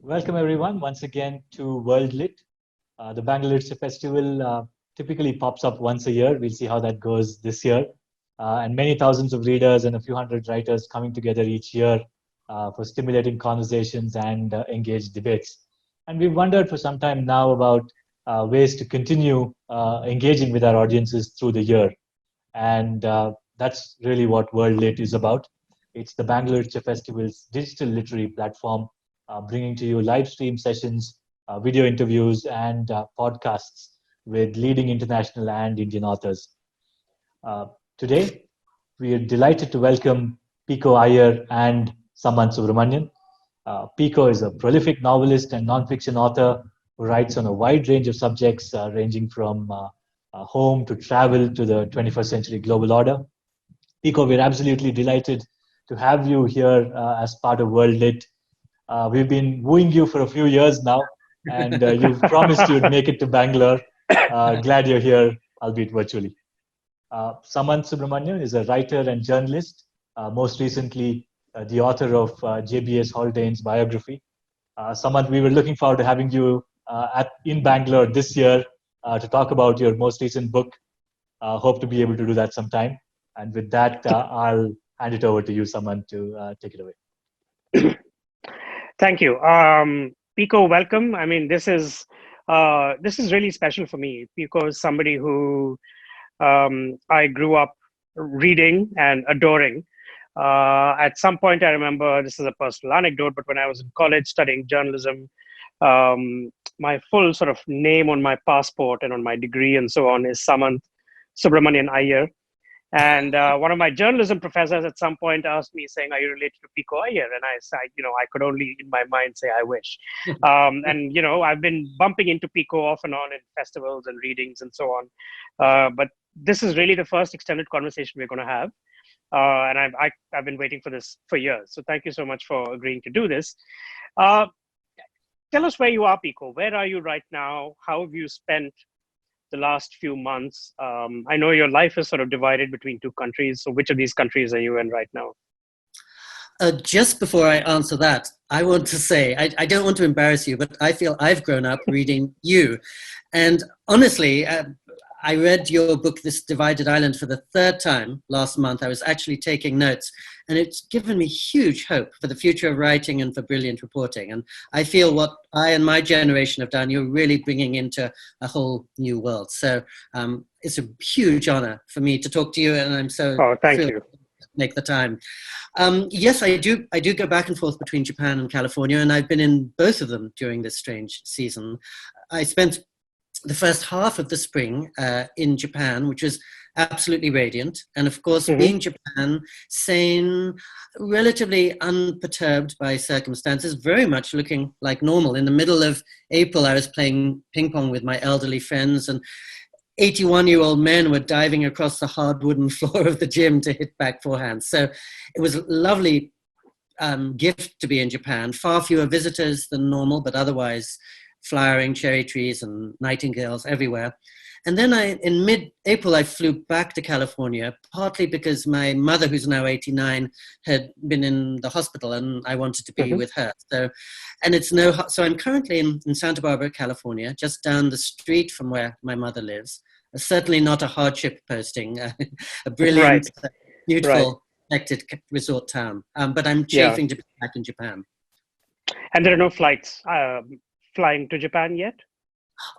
Welcome everyone once again to WorldLit. The Bangalore Literature Festival typically pops up once a year. We'll see how that goes this year. And many thousands of readers and a few hundred writers coming together each year for stimulating conversations and engaged debates. And we've wondered for some time now about ways to continue engaging with our audiences through the year. And that's really what WorldLit is about. It's the Bangalore Literature Festival's digital literary platform, bringing to you live stream sessions, video interviews, and podcasts with leading international and Indian authors. Uh, Today, we are delighted to welcome Pico Iyer and Samanth Subramanian. Pico is a prolific novelist and nonfiction author who writes on a wide range of subjects, ranging from home to travel to the 21st century global order. Pico, we're absolutely delighted to have you here as part of WorldLit. We've been wooing you for a few years now, and you've promised you'd make it to Bangalore. Glad you're here, albeit virtually. Samanth Subramanian is a writer and journalist, most recently the author of JBS Haldane's biography. Samanth, we were looking forward to having you in Bangalore this year to talk about your most recent book. Hope to be able to do that sometime. And with that, I'll hand it over to you, Samanth, to take it away. Thank you. Pico, welcome. I mean, this is really special for me. Pico is somebody who I grew up reading and adoring. At some point, I remember, this is a personal anecdote, but when I was in college studying journalism, my full sort of name on my passport and on my degree and so on is Samanth Subramanian Iyer. And one of my journalism professors at some point asked me, saying, "Are you related to Pico Iyer?" And I said, I could only in my mind say, "I wish." And I've been bumping into Pico off and on in festivals and readings and so on. But this is really the first extended conversation we're going to have, and I've been waiting for this for years. So thank you so much for agreeing to do this. Tell us where you are, Pico. Where are you right now? How have you spent the last few months? I know your life is sort of divided between two countries. So which of these countries are you in right now? Just before I answer that, I want to say, I don't want to embarrass you, but I feel I've grown up reading you. And honestly, I read your book, This Divided Island, for the third time last month. I was actually taking notes, and it's given me huge hope for the future of writing and for brilliant reporting. And I feel what I and my generation have done, you're really bringing into a whole new world. So it's a huge honor for me to talk to you, and I'm so thank you. Make the time. Yes, I do go back and forth between Japan and California, and I've been in both of them during this strange season. I spent the first half of the spring in Japan, which was absolutely radiant. And of course, being Japan, sane, relatively unperturbed by circumstances, very much looking like normal. In the middle of April, I was playing ping pong with my elderly friends, and 81-year-old men were diving across the hard wooden floor of the gym to hit back forehands. So it was a lovely gift to be in Japan. Far fewer visitors than normal, but otherwise flowering cherry trees and nightingales everywhere. And then in mid-April, I flew back to California, partly because my mother, who's now 89, had been in the hospital and I wanted to be with her. So I'm currently in Santa Barbara, California, just down the street from where my mother lives. Certainly not a hardship posting, a brilliant, beautiful, connected resort town. But I'm chafing to be back in Japan. And there are no flights flying to Japan yet?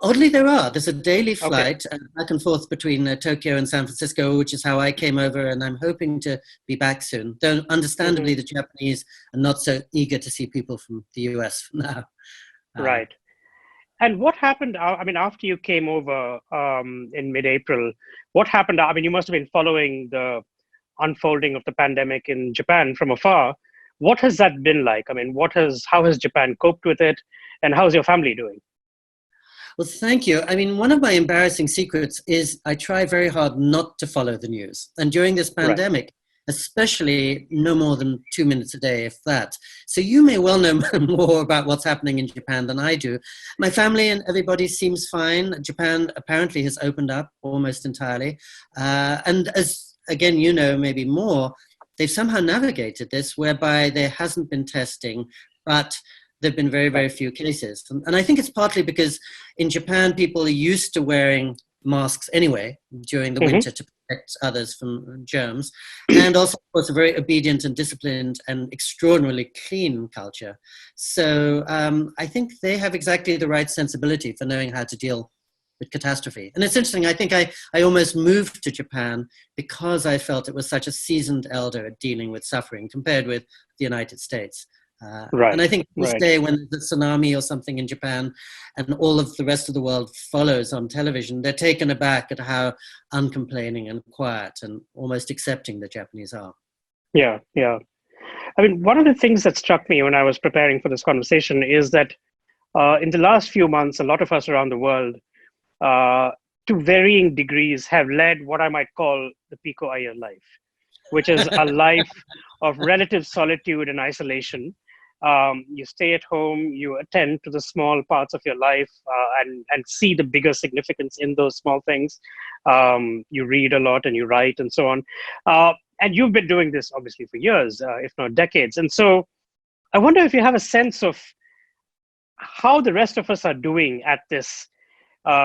Oddly, there are. There's a daily flight back and forth between Tokyo and San Francisco, which is how I came over, and I'm hoping to be back soon. Though, understandably, the Japanese are not so eager to see people from the US now. Right. And what happened, after you came over in mid-April, what happened? I mean, you must have been following the unfolding of the pandemic in Japan from afar. What has that been like? I mean, how has Japan coped with it? And how's your family doing? Well, thank you. I mean, one of my embarrassing secrets is I try very hard not to follow the news. And during this pandemic, especially no more than 2 minutes a day, if that. So you may well know more about what's happening in Japan than I do. My family and everybody seems fine. Japan apparently has opened up almost entirely. And as, again, you know, maybe more, they've somehow navigated this whereby there hasn't been testing, but there have been very, very few cases. And I think it's partly because in Japan, people are used to wearing masks anyway during the winter to protect others from germs. And also, of course, a very obedient and disciplined and extraordinarily clean culture. So I think they have exactly the right sensibility for knowing how to deal with catastrophe. And it's interesting, I think I almost moved to Japan because I felt it was such a seasoned elder at dealing with suffering compared with the United States. And I think this day when there's a tsunami or something in Japan and all of the rest of the world follows on television, they're taken aback at how uncomplaining and quiet and almost accepting the Japanese are. Yeah, yeah. I mean, one of the things that struck me when I was preparing for this conversation is that in the last few months, a lot of us around the world, to varying degrees, have led what I might call the Pico Iyer life, which is a life of relative solitude and isolation. You stay at home, you attend to the small parts of your life and see the bigger significance in those small things. You read a lot and you write and so on. And you've been doing this obviously for years, if not decades. And so I wonder if you have a sense of how the rest of us are doing at this,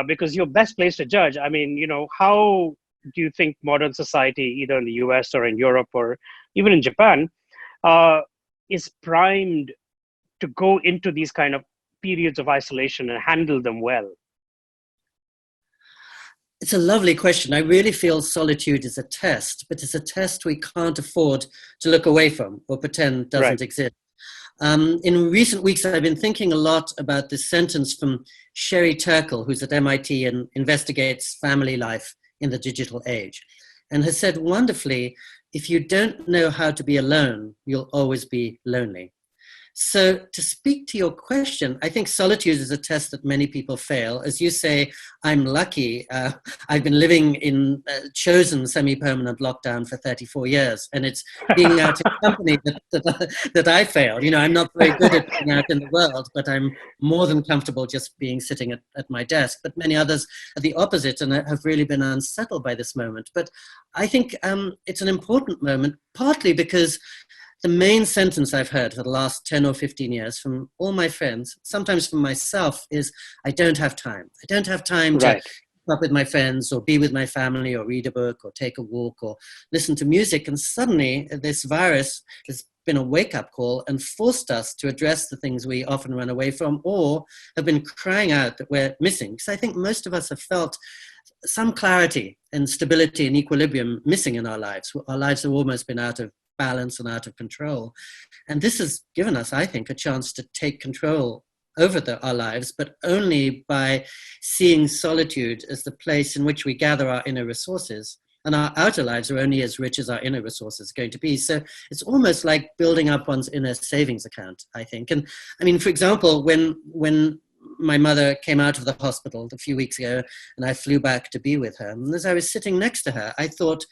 because you're best placed to judge. I mean, you know, how do you think modern society, either in the US or in Europe or even in Japan, is primed to go into these kind of periods of isolation and handle them well? It's a lovely question. I really feel solitude is a test, but it's a test we can't afford to look away from or pretend doesn't exist. In recent weeks, I've been thinking a lot about this sentence from Sherry Turkle, who's at MIT and investigates family life in the digital age, and has said wonderfully, if you don't know how to be alone, you'll always be lonely. So to speak to your question, I think solitude is a test that many people fail. As you say, I'm lucky. I've been living in chosen semi-permanent lockdown for 34 years, and it's being out in company that I failed. You know, I'm not very good at being out in the world, but I'm more than comfortable just being sitting at my desk. But many others are the opposite and have really been unsettled by this moment. But I think it's an important moment, partly because the main sentence I've heard for the last 10 or 15 years from all my friends, sometimes from myself, is I don't have time. I don't have time to keep up with my friends or be with my family or read a book or take a walk or listen to music. And suddenly this virus has been a wake-up call and forced us to address the things we often run away from or have been crying out that we're missing. Because I think most of us have felt some clarity and stability and equilibrium missing in our lives. Our lives have almost been out of balance and out of control. And this has given us, I think, a chance to take control over our lives, but only by seeing solitude as the place in which we gather our inner resources. And our outer lives are only as rich as our inner resources are going to be. So it's almost like building up one's inner savings account, I think. And I mean, for example, when my mother came out of the hospital a few weeks ago and I flew back to be with her, and as I was sitting next to her, I thought,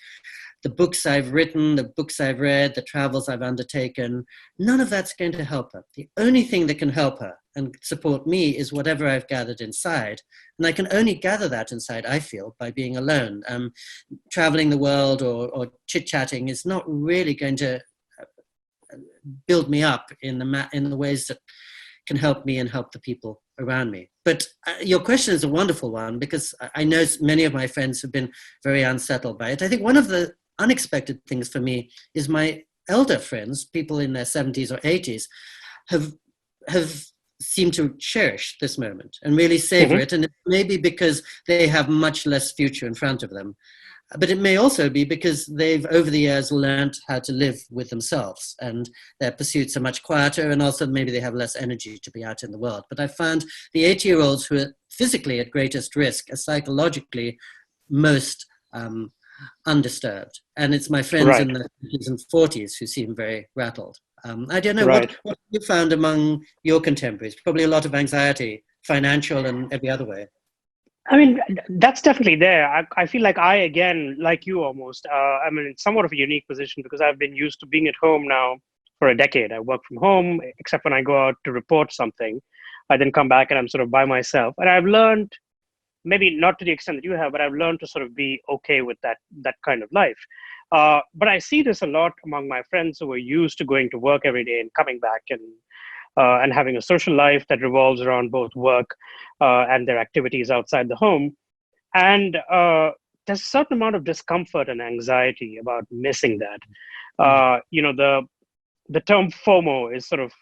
the books I've written, the books I've read, the travels I've undertaken, none of that's going to help her. The only thing that can help her and support me is whatever I've gathered inside. And I can only gather that inside, I feel, by being alone. Traveling the world or chit-chatting is not really going to build me up in the ways that can help me and help the people around me. But your question is a wonderful one because I know many of my friends have been very unsettled by it. I think one of the unexpected things for me is my elder friends, people in their 70s or 80s, have seemed to cherish this moment and really savor it. And it may be because they have much less future in front of them. But it may also be because they've, over the years, learned how to live with themselves and their pursuits are much quieter, and also maybe they have less energy to be out in the world. But I found the 80-year-olds who are physically at greatest risk are psychologically most undisturbed. And it's my friends in the 30s and 40s who seem very rattled. I don't know, what have you found among your contemporaries? Probably a lot of anxiety, financial and every other way. I mean, that's definitely there. I feel like I, again, like you almost, I'm in somewhat of a unique position because I've been used to being at home now for a decade. I work from home, except when I go out to report something. I then come back and I'm sort of by myself. And I've learned, maybe not to the extent that you have, but I've learned to sort of be okay with that kind of life. But I see this a lot among my friends who are used to going to work every day and coming back and and having a social life that revolves around both work and their activities outside the home. And there's a certain amount of discomfort and anxiety about missing that. The term FOMO is sort of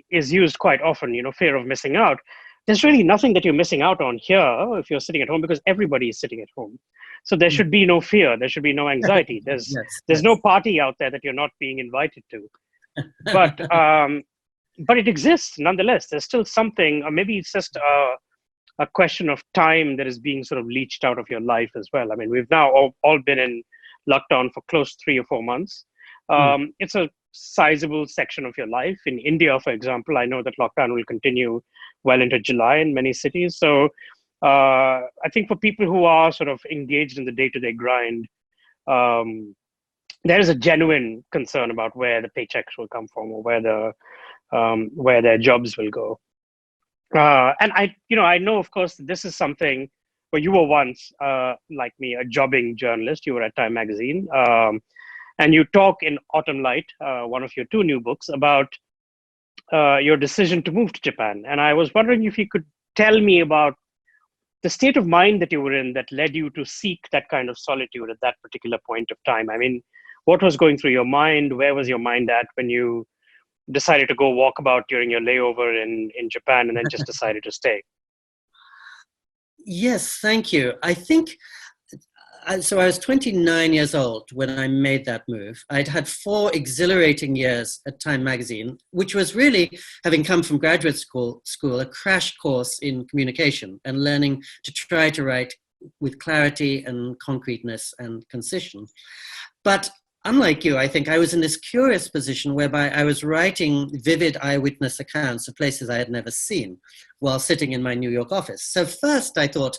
is used quite often, fear of missing out. There's really nothing that you're missing out on here if you're sitting at home, because everybody is sitting at home. So there should be no fear. There should be no anxiety. There's no party out there that you're not being invited to. But it exists nonetheless. There's still something, or maybe it's just a question of time that is being sort of leached out of your life as well. I mean, we've now all been in lockdown for close to 3 or 4 months. It's a sizable section of your life. In India, for example, I know that lockdown will continue well into July in many cities. So I think for people who are sort of engaged in the day-to-day grind, there is a genuine concern about where the paychecks will come from, or where their jobs will go. And I know, of course, this is something where you were once, like me, a jobbing journalist. You were at Time Magazine. And you talk in Autumn Light, one of your 2 new books, about your decision to move to Japan. And I was wondering if you could tell me about the state of mind that you were in that led you to seek that kind of solitude at that particular point of time. I mean, what was going through your mind? Where was your mind at when you decided to go walk about during your layover in Japan and then just decided to stay? Yes, thank you. I think, so I was 29 years old when I made that move. I'd had 4 exhilarating years at Time Magazine, which was really, having come from graduate school, a crash course in communication and learning to try to write with clarity and concreteness and concision. But unlike you, I think I was in this curious position whereby I was writing vivid eyewitness accounts of places I had never seen while sitting in my New York office. So first I thought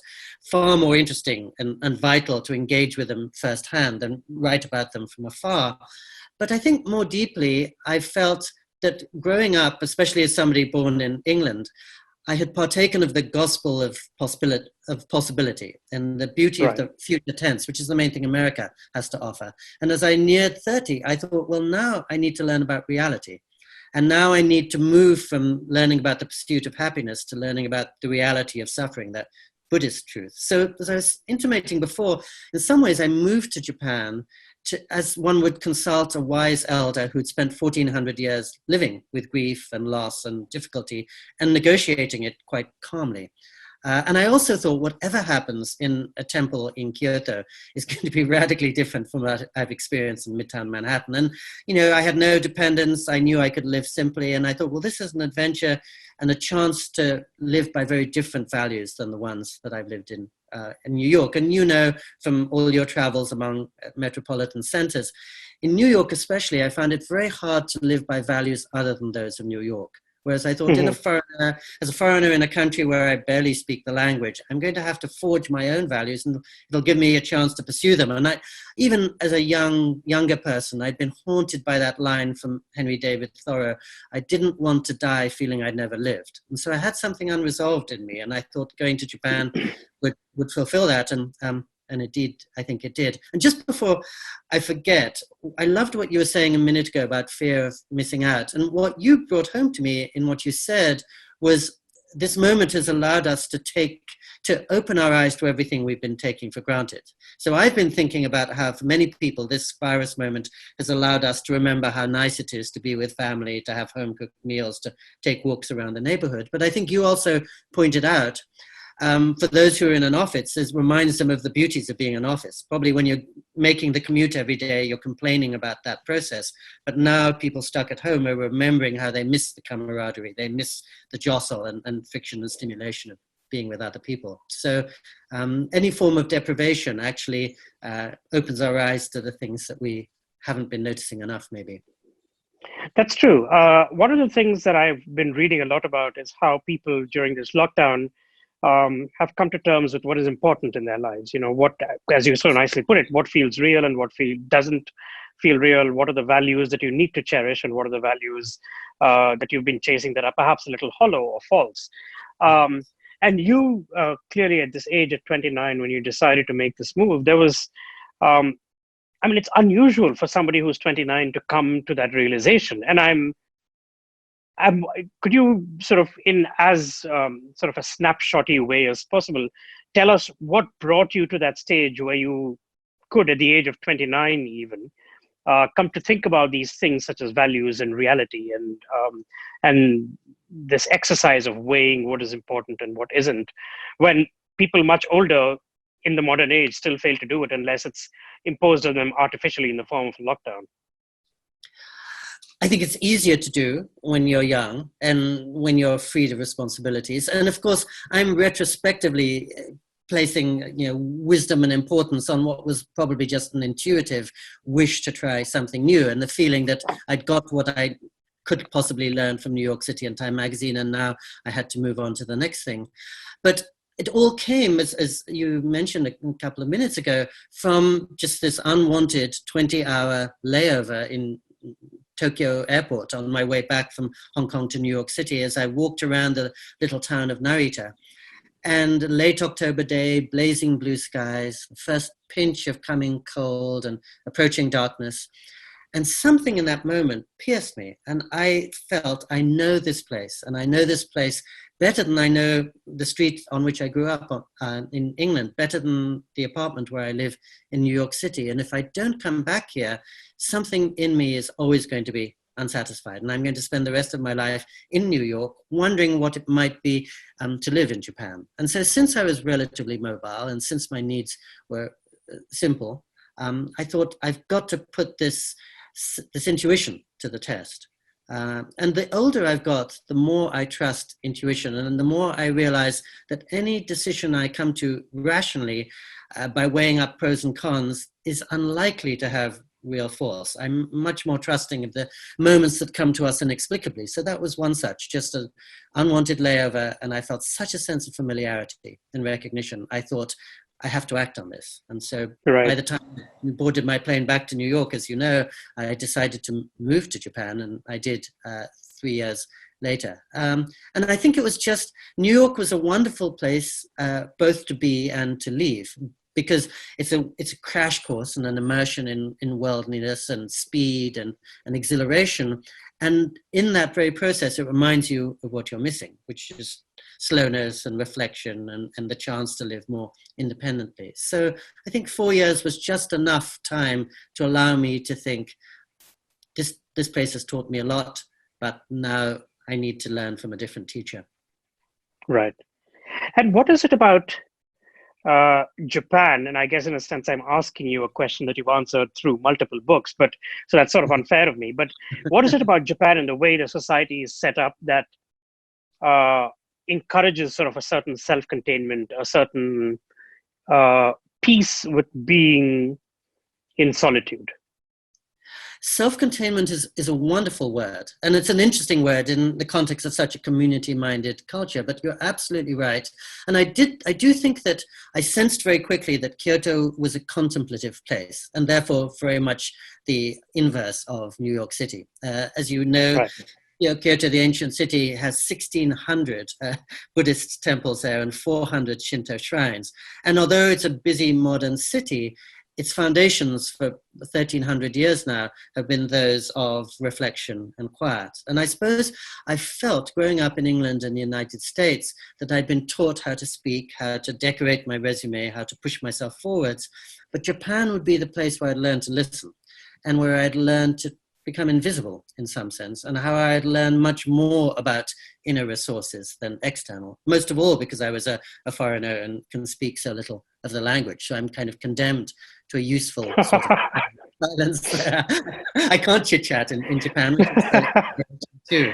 far more interesting and vital to engage with them firsthand than write about them from afar. But I think more deeply, I felt that growing up, especially as somebody born in England, I had partaken of the gospel of possibility and the beauty of the future tense, which is the main thing America has to offer. And as I neared 30, I thought, well, now I need to learn about reality. And now I need to move from learning about the pursuit of happiness to learning about the reality of suffering, that Buddhist truth. So as I was intimating before, in some ways I moved to Japan as one would consult a wise elder who'd spent 1400 years living with grief and loss and difficulty and negotiating it quite calmly. And I also thought whatever happens in a temple in Kyoto is going to be radically different from what I've experienced in Midtown Manhattan. And, I had no dependence. I knew I could live simply. And I thought, well, this is an adventure and a chance to live by very different values than the ones that I've lived in New York. And from all your travels among metropolitan centers, in New York especially, I found it very hard to live by values other than those of New York. Whereas I thought, as a foreigner in a country where I barely speak the language, I'm going to have to forge my own values, and it'll give me a chance to pursue them. And even as a younger person, I'd been haunted by that line from Henry David Thoreau: I didn't want to die feeling I'd never lived. And so I had something unresolved in me, and I thought going to Japan would fulfill that. And it did. I think it did. And just before I forget, I loved what you were saying a minute ago about fear of missing out. And what you brought home to me in what you said was this moment has allowed us to open our eyes to everything we've been taking for granted. So I've been thinking about how for many people, this virus moment has allowed us to remember how nice it is to be with family, to have home-cooked meals, to take walks around the neighborhood. But I think you also pointed out, for those who are in an office, it reminds them of the beauties of being in an office. Probably when you're making the commute every day, you're complaining about that process. But now people stuck at home are remembering how they miss the camaraderie, they miss the jostle and friction and stimulation of being with other people. So any form of deprivation actually opens our eyes to the things that we haven't been noticing enough, maybe. That's true. One of the things that I've been reading a lot about is how people during this lockdown have come to terms with what is important in their lives. What, as you so nicely put it, what feels real and what doesn't feel real. What are the values that you need to cherish, and what are the values that you've been chasing that are perhaps a little hollow or false. And you clearly at this age, at 29, when you decided to make this move, there was, it's unusual for somebody who's 29 to come to that realization. And could you sort of, in as sort of a snapshotty way as possible, tell us what brought you to that stage where you could, at the age of 29 even, come to think about these things such as values and reality, and this exercise of weighing what is important and what isn't, when people much older in the modern age still fail to do it unless it's imposed on them artificially in the form of lockdown? I think it's easier to do when you're young and when you're freed of responsibilities. And of course, I'm retrospectively placing, wisdom and importance on what was probably just an intuitive wish to try something new, and the feeling that I'd got what I could possibly learn from New York City and Time Magazine, and now I had to move on to the next thing. But it all came, as you mentioned a couple of minutes ago, from just this unwanted 20-hour layover in Tokyo airport on my way back from Hong Kong to New York City, as I walked around the little town of Narita. And late October day, blazing blue skies, first pinch of coming cold and approaching darkness. And something in that moment pierced me. And I felt, I know this place. And I know this place better than I know the street on which I grew up in England, better than the apartment where I live in New York City. And if I don't come back here, something in me is always going to be unsatisfied. And I'm going to spend the rest of my life in New York wondering what it might be to live in Japan. And so since I was relatively mobile and since my needs were simple, I thought I've got to put this intuition to the test. And the older I've got, the more I trust intuition, and the more I realize that any decision I come to rationally by weighing up pros and cons is unlikely to have real force. I'm much more trusting of the moments that come to us inexplicably. So that was one such, just an unwanted layover, and I felt such a sense of familiarity and recognition. I thought, I have to act on this. And so by the time we boarded my plane back to New York, as you know, I decided to move to Japan, and I did 3 years later. And I think it was just, New York was a wonderful place both to be and to leave, because it's a crash course and an immersion in worldliness and speed and exhilaration. And in that very process, it reminds you of what you're missing, which is slowness and reflection and the chance to live more independently. So I think 4 years was just enough time to allow me to think, this place has taught me a lot, but now I need to learn from a different teacher. Right. And what is it about Japan? And I guess in a sense, I'm asking you a question that you've answered through multiple books, but so that's sort of unfair of me. But what is it about Japan and the way the society is set up that encourages sort of a certain self-containment, a certain peace with being in solitude? Self-containment is a wonderful word, and it's an interesting word in the context of such a community-minded culture, but you're absolutely right. And I do think that I sensed very quickly that Kyoto was a contemplative place, and therefore very much the inverse of New York City. As you know, Kyoto, the ancient city, has 1,600 Buddhist temples there and 400 Shinto shrines. And although it's a busy modern city, its foundations for 1,300 years now have been those of reflection and quiet. And I suppose I felt, growing up in England and the United States, that I'd been taught how to speak, how to decorate my resume, how to push myself forwards. But Japan would be the place where I'd learned to listen, and where I'd learned to become invisible in some sense, and how I'd learned much more about inner resources than external, most of all because I was a foreigner and can speak so little of the language. So I'm kind of condemned to a useful sort of silence there. I can't chit-chat in Japan, which is too.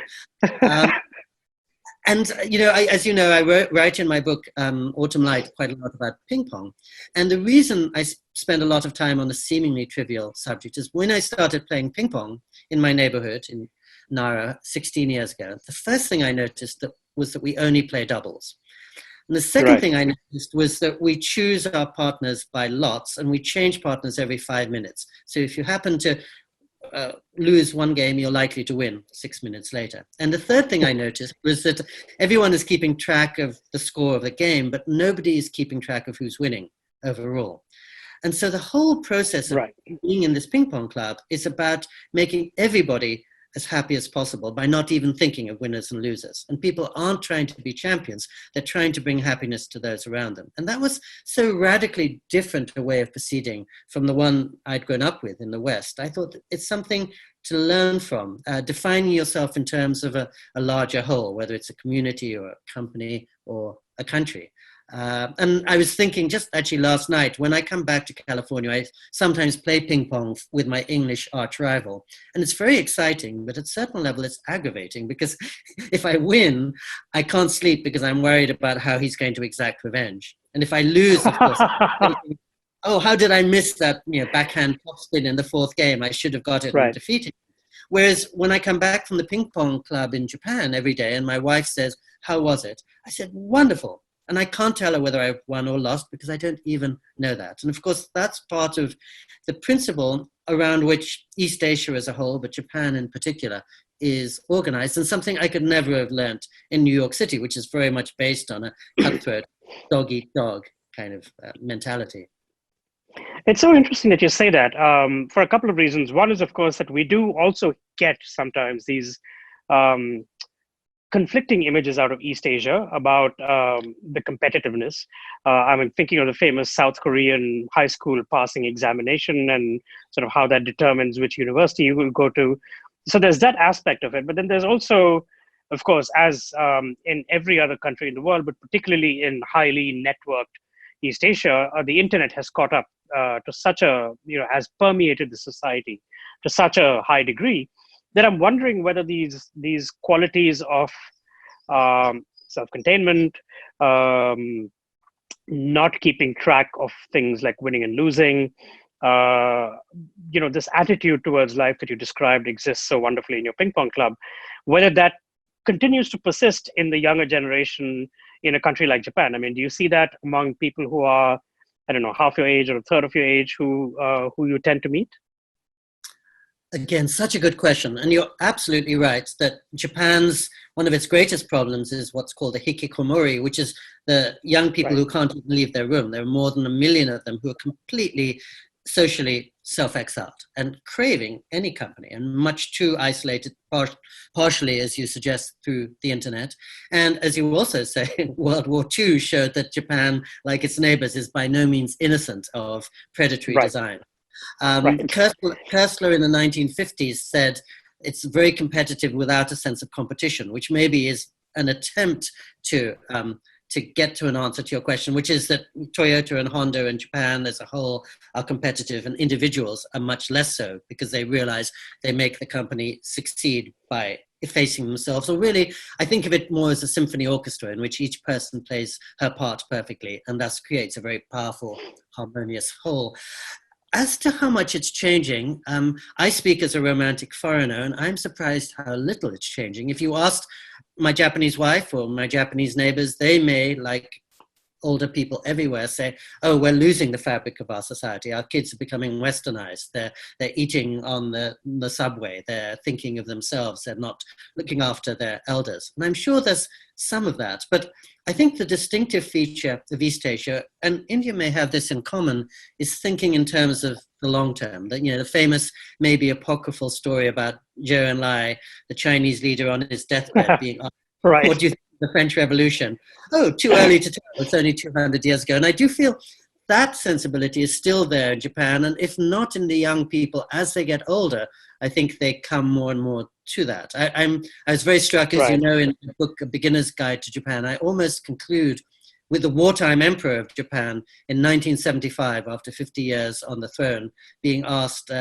And, as you know, I write in my book, Autumn Light, quite a lot about ping pong. And the reason I spend a lot of time on a seemingly trivial subject is when I started playing ping pong in my neighborhood in Nara 16 years ago, the first thing I noticed was that we only play doubles. And the second thing I noticed was that we choose our partners by lots, and we change partners every 5 minutes. So if you happen to lose one game, you're likely to win 6 minutes later. And the third thing I noticed was that everyone is keeping track of the score of the game, but nobody is keeping track of who's winning overall. And so the whole process of being in this ping pong club is about making everybody as happy as possible by not even thinking of winners and losers. And people aren't trying to be champions, they're trying to bring happiness to those around them. And that was so radically different a way of proceeding from the one I'd grown up with in the West. I thought it's something to learn from, defining yourself in terms of a larger whole, whether it's a community or a company or a country. And I was thinking just actually last night, when I come back to California, I sometimes play ping pong with my English arch rival. And it's very exciting, but at a certain level, it's aggravating because if I win, I can't sleep because I'm worried about how he's going to exact revenge. And if I lose, of course, I'm thinking, oh, how did I miss that backhand topspin in the fourth game? I should have got it and defeated. Whereas when I come back from the ping pong club in Japan every day and my wife says, how was it? I said, wonderful. And I can't tell her whether I've won or lost because I don't even know that. And of course, that's part of the principle around which East Asia as a whole, but Japan in particular, is organized, and something I could never have learnt in New York City, which is very much based on a cutthroat dog-eat-dog kind of mentality. It's so interesting that you say that for a couple of reasons. One is, of course, that we do also get sometimes these conflicting images out of East Asia about the competitiveness. I'm thinking of the famous South Korean high school passing examination and sort of how that determines which university you will go to. So there's that aspect of it. But then there's also, of course, as in every other country in the world, but particularly in highly networked East Asia, the internet has caught up to such a, has permeated the society to such a high degree that I'm wondering whether these qualities of self-containment, not keeping track of things like winning and losing, this attitude towards life that you described exists so wonderfully in your ping pong club, whether that continues to persist in the younger generation in a country like Japan. I mean, do you see that among people who are, I don't know, half your age or a third of your age who you tend to meet? Again, such a good question. And you're absolutely right that Japan's, one of its greatest problems is what's called the hikikomori, which is the young people who can't even leave their room. There are more than 1 million of them who are completely socially self-exiled and craving any company and much too isolated, partially, as you suggest, through the internet. And as you also say, World War II showed that Japan, like its neighbors, is by no means innocent of predatory design. Koestler in the 1950s said it's very competitive without a sense of competition, which maybe is an attempt to get to an answer to your question, which is that Toyota and Honda and Japan as a whole are competitive and individuals are much less so because they realize they make the company succeed by effacing themselves. Or really, I think of it more as a symphony orchestra in which each person plays her part perfectly and thus creates a very powerful, harmonious whole. As to how much it's changing, I speak as a romantic foreigner, and I'm surprised how little it's changing. If you asked my Japanese wife or my Japanese neighbors, they may, like older people everywhere, say, oh, we're losing the fabric of our society. Our kids are becoming westernized. They're eating on the subway. They're thinking of themselves. They're not looking after their elders. And I'm sure there's some of that. But I think the distinctive feature of East Asia, and India may have this in common, is thinking in terms of the long term. That, the famous, maybe apocryphal story about Zhou Enlai, the Chinese leader on his deathbed, being asked, what do you think of the French Revolution? Oh, too early to tell. It's only 200 years ago. And I do feel that sensibility is still there in Japan. And if not in the young people, as they get older, I think they come more and more to that. I was very struck, as you know, in the book A Beginner's Guide to Japan, I almost conclude with the wartime emperor of Japan in 1975, after 50 years on the throne, being asked,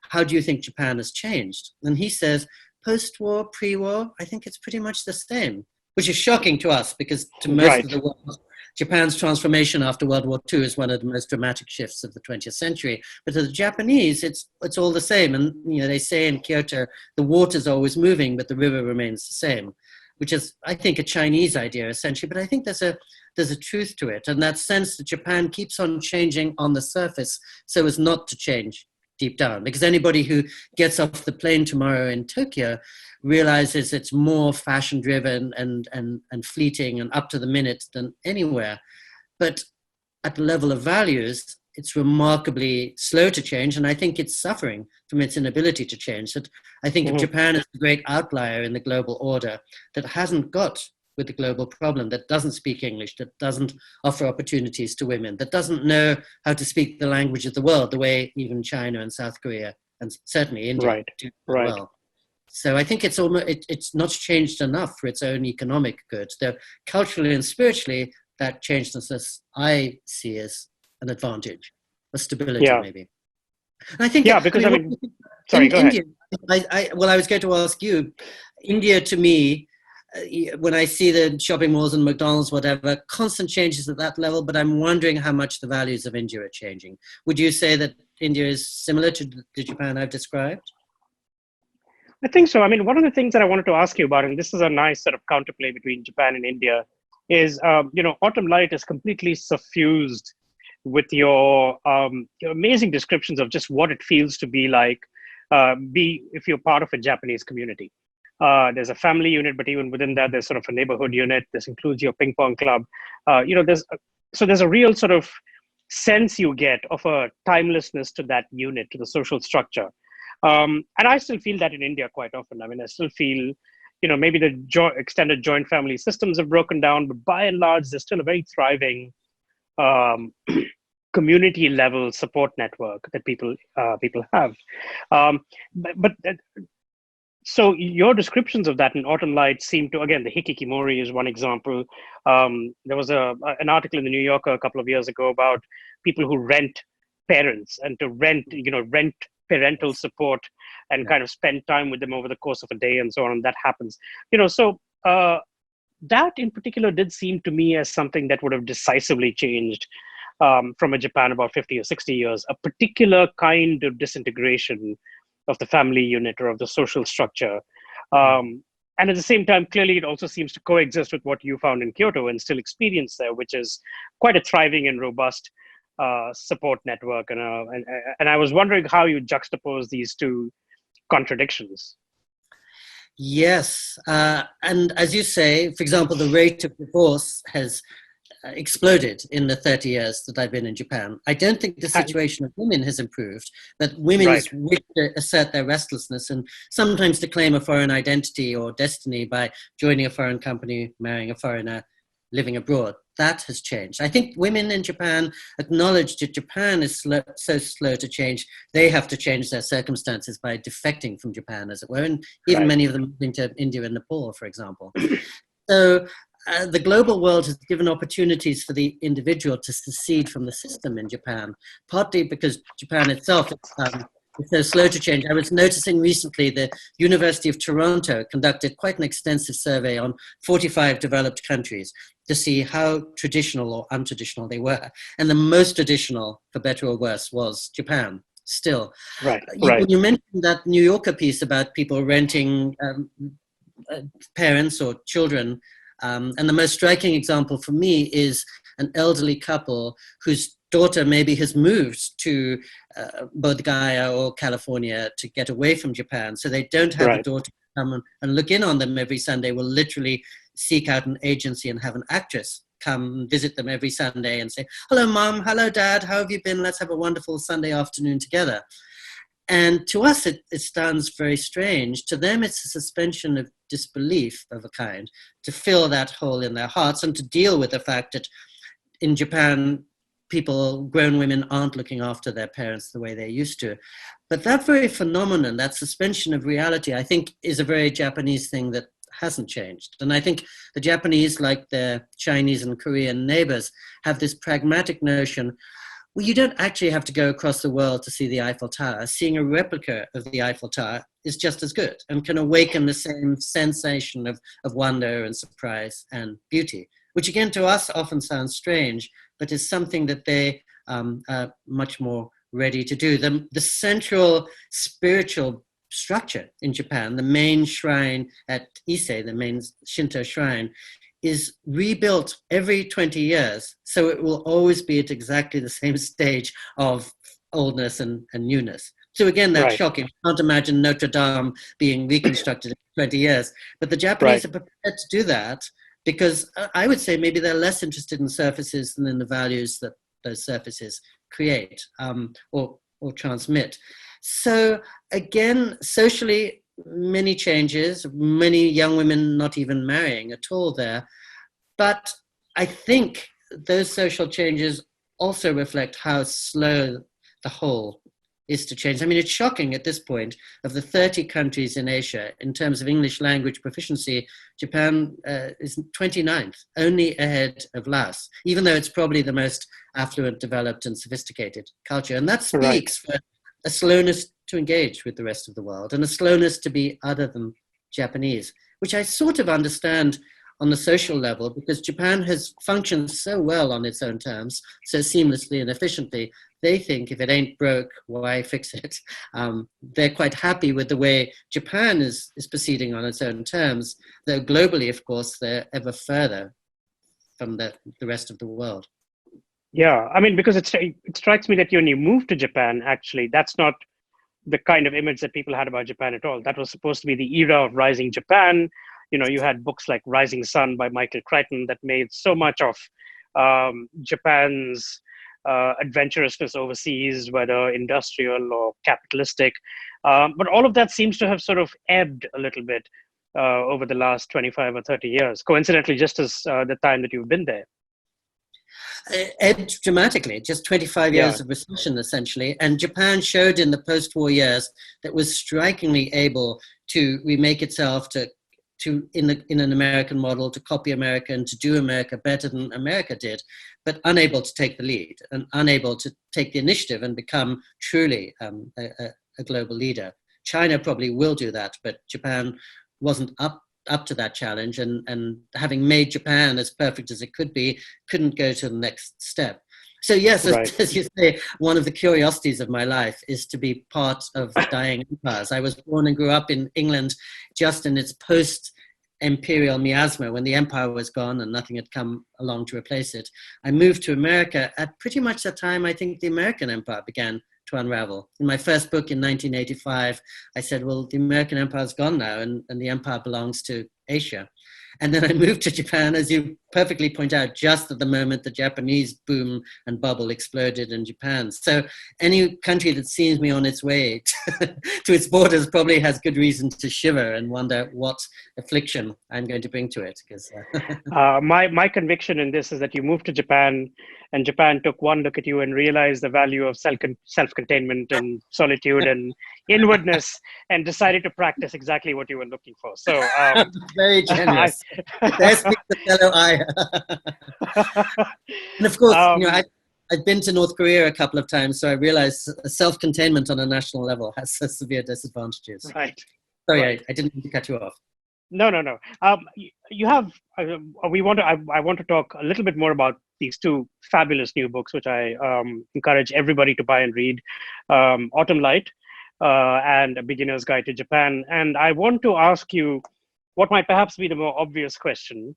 how do you think Japan has changed? And he says, post-war, pre-war, I think it's pretty much the same, which is shocking to us because to most of the world, Japan's transformation after World War II is one of the most dramatic shifts of the 20th century. But to the Japanese, it's all the same. And they say in Kyoto, the water's always moving, but the river remains the same, which is, I think, a Chinese idea essentially. But I think there's a truth to it, and that sense that Japan keeps on changing on the surface so as not to change deep down. Because anybody who gets off the plane tomorrow in Tokyo realizes it's more fashion driven and fleeting and up to the minute than anywhere. But at the level of values, it's remarkably slow to change, and I think it's suffering from its inability to change. That I think of Japan as the great outlier in the global order that hasn't got with the global problem, that doesn't speak English, that doesn't offer opportunities to women, that doesn't know how to speak the language of the world the way even China and South Korea and certainly India do well. So I think it's not changed enough for its own economic good. Though culturally and spiritually, that changedness I see as an advantage, a stability maybe. And I think because sorry, go India, ahead. I was going to ask you, India to me, when I see the shopping malls and McDonald's, whatever, constant changes at that level, but I'm wondering how much the values of India are changing. Would you say that India is similar to the Japan I've described? I think so. I mean, one of the things that I wanted to ask you about, and this is a nice sort of counterplay between Japan and India, is, Autumn Light is completely suffused with your amazing descriptions of just what it feels to be like, if you're part of a Japanese community. There's a family unit, but even within that, there's sort of a neighborhood unit. This includes your ping pong club. There's a real sort of sense you get of a timelessness to that unit, to the social structure. And I still feel that in India quite often. I mean, I still feel, maybe the extended joint family systems have broken down, but by and large, there's still a very thriving community level support network that people have. So your descriptions of that in Autumn Light seem to, again, the hikikimori is one example. There was an article in the New Yorker a couple of years ago about people who rent parents and to rent parental support and kind of spend time with them over the course of a day and so on. And that happens, so that in particular did seem to me as something that would have decisively changed from a Japan about 50 or 60 years, a particular kind of disintegration of the family unit or of the social structure. And at the same time, clearly, it also seems to coexist with what you found in Kyoto and still experience there, which is quite a thriving and robust support network. And I was wondering how you juxtapose these two contradictions. Yes. And as you say, for example, the rate of divorce has exploded in the 30 years that I've been in Japan. I don't think the situation of women has improved, but women's wish to assert their restlessness and sometimes to claim a foreign identity or destiny by joining a foreign company, marrying a foreigner, living abroad. That has changed. I think women in Japan acknowledge that Japan is so slow to change. They have to change their circumstances by defecting from Japan, as it were, and even many of them moving to India and Nepal, for example. So the global world has given opportunities for the individual to secede from the system in Japan, partly because Japan itself is so slow to change. I was noticing recently the University of Toronto conducted quite an extensive survey on 45 developed countries to see how traditional or untraditional they were. And the most traditional, for better or worse, was Japan. Still. You mentioned that New Yorker piece about people renting parents or children. And the most striking example for me is an elderly couple whose daughter maybe has moved to Bodh Gaya or California to get away from Japan. So they don't have the daughter come and look in on them every Sunday. Will literally seek out an agency and have an actress come visit them every Sunday and say, hello, Mom, hello, Dad, how have you been? Let's have a wonderful Sunday afternoon together. And to us, it sounds very strange. To them, it's a suspension of disbelief of a kind to fill that hole in their hearts and to deal with the fact that in Japan, grown women aren't looking after their parents the way they used to. But that very phenomenon, that suspension of reality, I think is a very Japanese thing that hasn't changed. And I think the Japanese, like their Chinese and Korean neighbors, have this pragmatic notion, well, you don't actually have to go across the world to see the Eiffel Tower. Seeing a replica of the Eiffel Tower is just as good and can awaken the same sensation of wonder and surprise and beauty, which again to us often sounds strange, but is something that they are much more ready to do. The central spiritual structure in Japan, the main shrine at Ise, the main Shinto shrine, is rebuilt every 20 years. So it will always be at exactly the same stage of oldness and newness. So again, that's shocking. I can't imagine Notre Dame being reconstructed in 20 years. But the Japanese are prepared to do that because I would say maybe they're less interested in surfaces than in the values that those surfaces create or transmit. So again, socially, many changes, many young women not even marrying at all there. But I think those social changes also reflect how slow the whole is to change. I mean, it's shocking at this point, of the 30 countries in Asia, in terms of English language proficiency, Japan is 29th, only ahead of Laos, even though it's probably the most affluent, developed, and sophisticated culture. And that speaks for a slowness to engage with the rest of the world and a slowness to be other than Japanese, which I sort of understand on the social level, because Japan has functioned so well on its own terms, so seamlessly and efficiently. They think if it ain't broke, why fix it? They're quite happy with the way Japan is proceeding on its own terms, though globally, of course, they're ever further from the rest of the world. Yeah, I mean, because it strikes me that when you moved to Japan, actually, that's not the kind of image that people had about Japan at all. That was supposed to be the era of rising Japan. You know, you had books like Rising Sun by Michael Crichton that made so much of Japan's adventurousness overseas, whether industrial or capitalistic. But all of that seems to have sort of ebbed a little bit over the last 25 or 30 years, coincidentally, just as the time that you've been there. Ebbed dramatically, just 25 years of recession, essentially. And Japan showed in the post-war years that it was strikingly able to remake itself in an American model, to copy America and to do America better than America did, but unable to take the lead and unable to take the initiative and become truly a global leader. China probably will do that, but Japan wasn't up to that challenge, and having made Japan as perfect as it could be, couldn't go to the next step. So yes, as you say, one of the curiosities of my life is to be part of dying empires. I was born and grew up in England just in its post-imperial miasma, when the empire was gone and nothing had come along to replace it. I moved to America at pretty much the time I think the American empire began to unravel. In my first book in 1985, I said, well, the American empire's gone now, and the empire belongs to Asia. And then I moved to Japan, as you perfectly point out, just at the moment the Japanese boom and bubble exploded in Japan. So any country that sees me on its way to its borders probably has good reason to shiver and wonder what affliction I'm going to bring to it. Because my conviction in this is that you moved to Japan, and Japan took one look at you and realized the value of self-containment and solitude and inwardness, and decided to practice exactly what you were looking for. So very generous. There speaks the fellow I. And of course, I've been to North Korea a couple of times, so I realized self-containment on a national level has severe disadvantages. Right. Sorry, I didn't mean to cut you off. No. You have. I want to talk a little bit more about these two fabulous new books, which I encourage everybody to buy and read: Autumn Light and A Beginner's Guide to Japan. And I want to ask you what might perhaps be the more obvious question.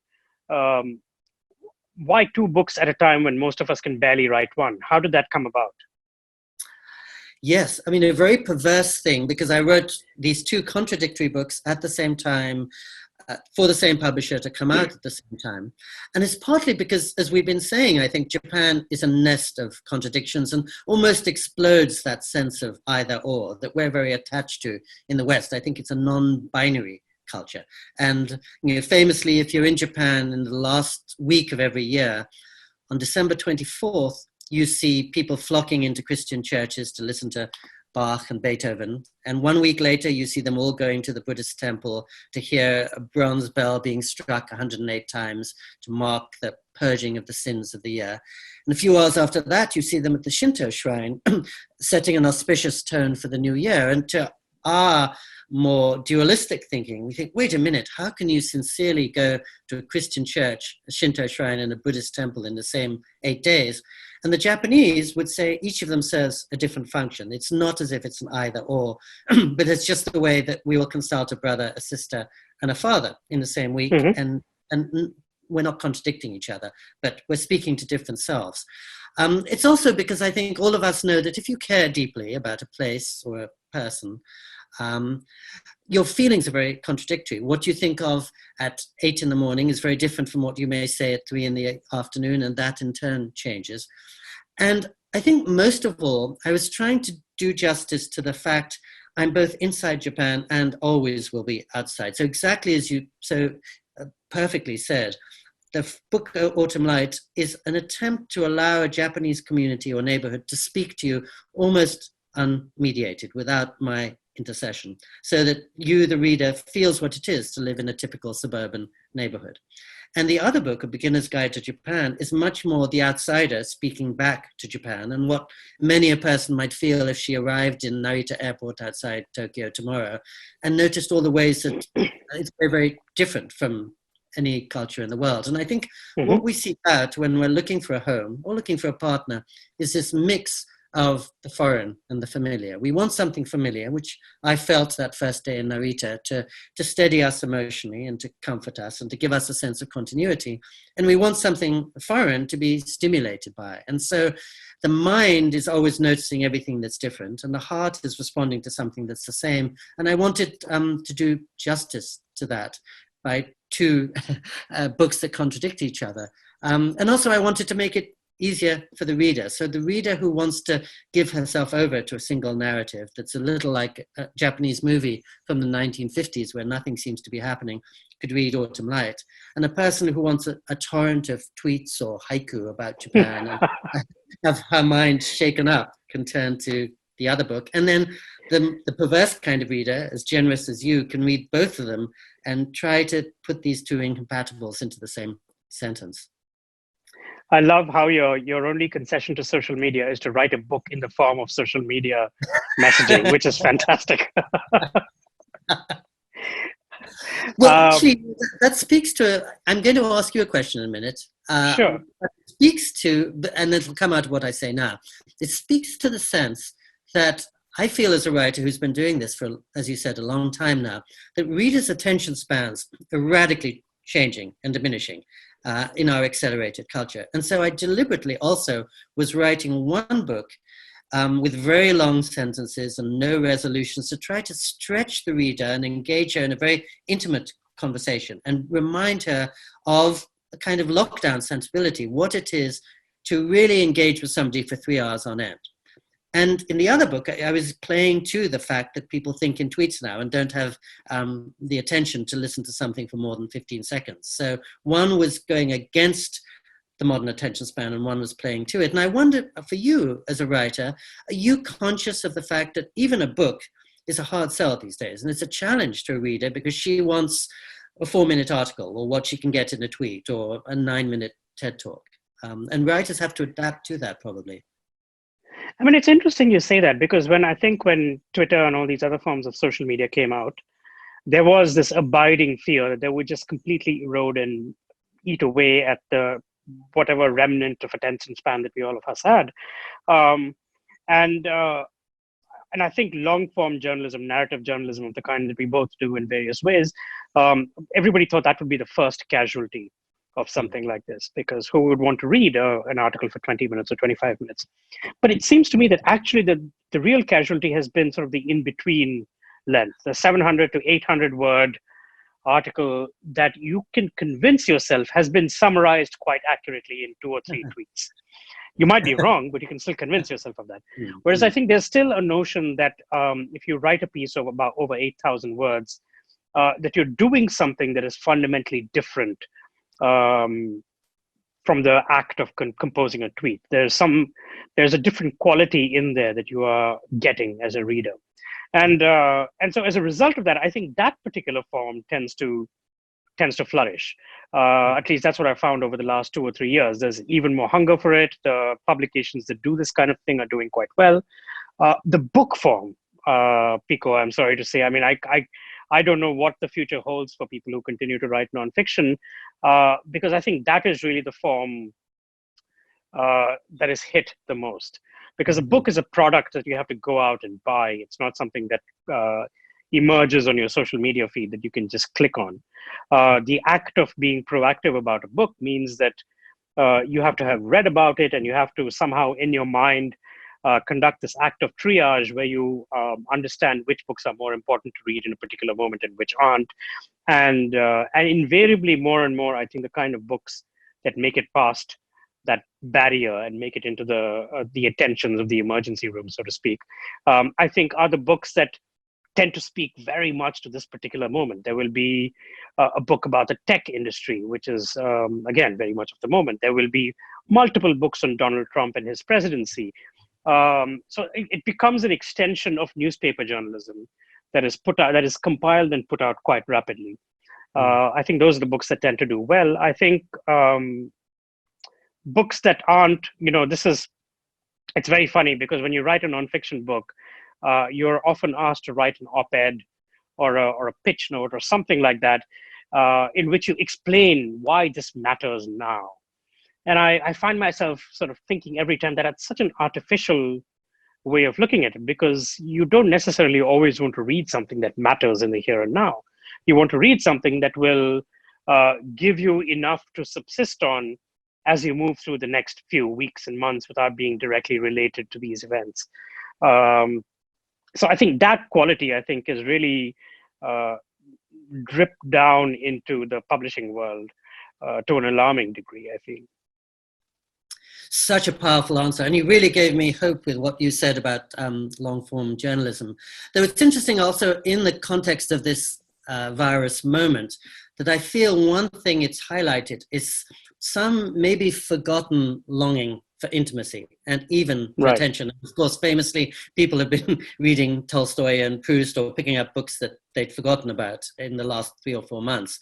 Why two books at a time when most of us can barely write one? How did that come about? Yes, I mean, a very perverse thing, because I wrote these two contradictory books at the same time for the same publisher to come out at the same time. And it's partly because, as we've been saying, I think Japan is a nest of contradictions and almost explodes that sense of either or that we're very attached to in the West. I think it's a non-binary culture. And famously, if you're in Japan in the last week of every year, on December 24th, you see people flocking into Christian churches to listen to Bach and Beethoven. And 1 week later, you see them all going to the Buddhist temple to hear a bronze bell being struck 108 times to mark the purging of the sins of the year. And a few hours after that, you see them at the Shinto shrine, setting an auspicious tone for the new year. And to our more dualistic thinking, we think, wait a minute, how can you sincerely go to a Christian church, a Shinto shrine, and a Buddhist temple in the same 8 days? And the Japanese would say each of them serves a different function. It's not as if it's an either or, but it's just the way that we will consult a brother, a sister, and a father in the same week. Mm-hmm. And we're not contradicting each other, but we're speaking to different selves. It's also because I think all of us know that if you care deeply about a place or a person, your feelings are very contradictory. What you think of at 8 in the morning is very different from what you may say at 3 in the afternoon, and that in turn changes. And I think most of all, I was trying to do justice to the fact I'm both inside Japan and always will be outside. So exactly as you so perfectly said, the book Autumn Light is an attempt to allow a Japanese community or neighborhood to speak to you almost unmediated, without my intercession, so that you, the reader, feels what it is to live in a typical suburban neighborhood. And the other book, A Beginner's Guide to Japan, is much more the outsider speaking back to Japan and what many a person might feel if she arrived in Narita Airport outside Tokyo tomorrow and noticed all the ways that it's very, very different from any culture in the world. And I think what we seek out when we're looking for a home or looking for a partner is this mix of the foreign and the familiar. We want something familiar, which I felt that first day in Narita, to steady us emotionally and to comfort us and to give us a sense of continuity. And we want something foreign to be stimulated by. And so the mind is always noticing everything that's different, and the heart is responding to something that's the same. And I wanted to do justice to that by two books that contradict each other. And also I wanted to make it easier for the reader. So the reader who wants to give herself over to a single narrative that's a little like a Japanese movie from the 1950s where nothing seems to be happening could read Autumn Light. And a person who wants a torrent of tweets or haiku about Japan and have her mind shaken up can turn to the other book. And then the perverse kind of reader, as generous as you, can read both of them and try to put these two incompatibles into the same sentence. I love how your only concession to social media is to write a book in the form of social media messaging, which is fantastic. Well, actually, that speaks to, I'm going to ask you a question in a minute. Sure. It speaks to, and it'll come out of what I say now. It speaks to the sense that I feel as a writer who's been doing this for, as you said, a long time now, that readers' attention spans are radically changing and diminishing in our accelerated culture. And so I deliberately also was writing one book with very long sentences and no resolutions to try to stretch the reader and engage her in a very intimate conversation and remind her of a kind of lockdown sensibility, what it is to really engage with somebody for 3 hours on end. And in the other book, I was playing to the fact that people think in tweets now and don't have the attention to listen to something for more than 15 seconds. So one was going against the modern attention span and one was playing to it. And I wonder, for you as a writer, are you conscious of the fact that even a book is a hard sell these days? And it's a challenge to a reader because she wants a 4-minute article or what she can get in a tweet or a 9-minute TED Talk. And writers have to adapt to that probably. I mean, it's interesting you say that because when Twitter and all these other forms of social media came out, there was this abiding fear that they would just completely erode and eat away at the whatever remnant of attention span that we all of us had. And I think long-form journalism, narrative journalism of the kind that we both do in various ways, everybody thought that would be the first casualty of something like this, because who would want to read an article for 20 minutes or 25 minutes? But it seems to me that actually the real casualty has been sort of the in-between length, the 700 to 800 word article that you can convince yourself has been summarized quite accurately in 2 or 3 tweets. You might be wrong, but you can still convince yourself of that. Whereas I think there's still a notion that if you write a piece of about over 8,000 words, that you're doing something that is fundamentally different from the act of composing a tweet. There's a different quality in there that you are getting as a reader. And so as a result of that, I think that particular form tends to flourish. At least that's what I found over the last 2 or 3 years. There's even more hunger for it. The publications that do this kind of thing are doing quite well. The book form, Pico, I'm sorry to say, I mean, I don't know what the future holds for people who continue to write nonfiction, because I think that is really the form that is hit the most. Because a book is a product that you have to go out and buy. It's not something that emerges on your social media feed that you can just click on. The act of being proactive about a book means that you have to have read about it and you have to somehow in your mind conduct this act of triage where you understand which books are more important to read in a particular moment and which aren't. And invariably more and more, I think the kind of books that make it past that barrier and make it into the attentions of the emergency room, so to speak, I think are the books that tend to speak very much to this particular moment. There will be a book about the tech industry, which is, again, very much of the moment. There will be multiple books on Donald Trump and his presidency. So it becomes an extension of newspaper journalism that is put out, that is compiled and put out quite rapidly. I think those are the books that tend to do well. I think books that aren't, it's very funny because when you write a nonfiction book, you're often asked to write an op-ed or a pitch note or something like that, in which you explain why this matters now. And I find myself sort of thinking every time that that's such an artificial way of looking at it, because you don't necessarily always want to read something that matters in the here and now. You want to read something that will give you enough to subsist on as you move through the next few weeks and months without being directly related to these events. So I think that quality, is really dripped down into the publishing world to an alarming degree, I feel. Such a powerful answer. And you really gave me hope with what you said about long-form journalism. Though it's interesting also in the context of this virus moment that I feel one thing it's highlighted is some maybe forgotten longing for intimacy and even for attention. Of course, famously, people have been reading Tolstoy and Proust or picking up books that they'd forgotten about in the last 3 or 4 months.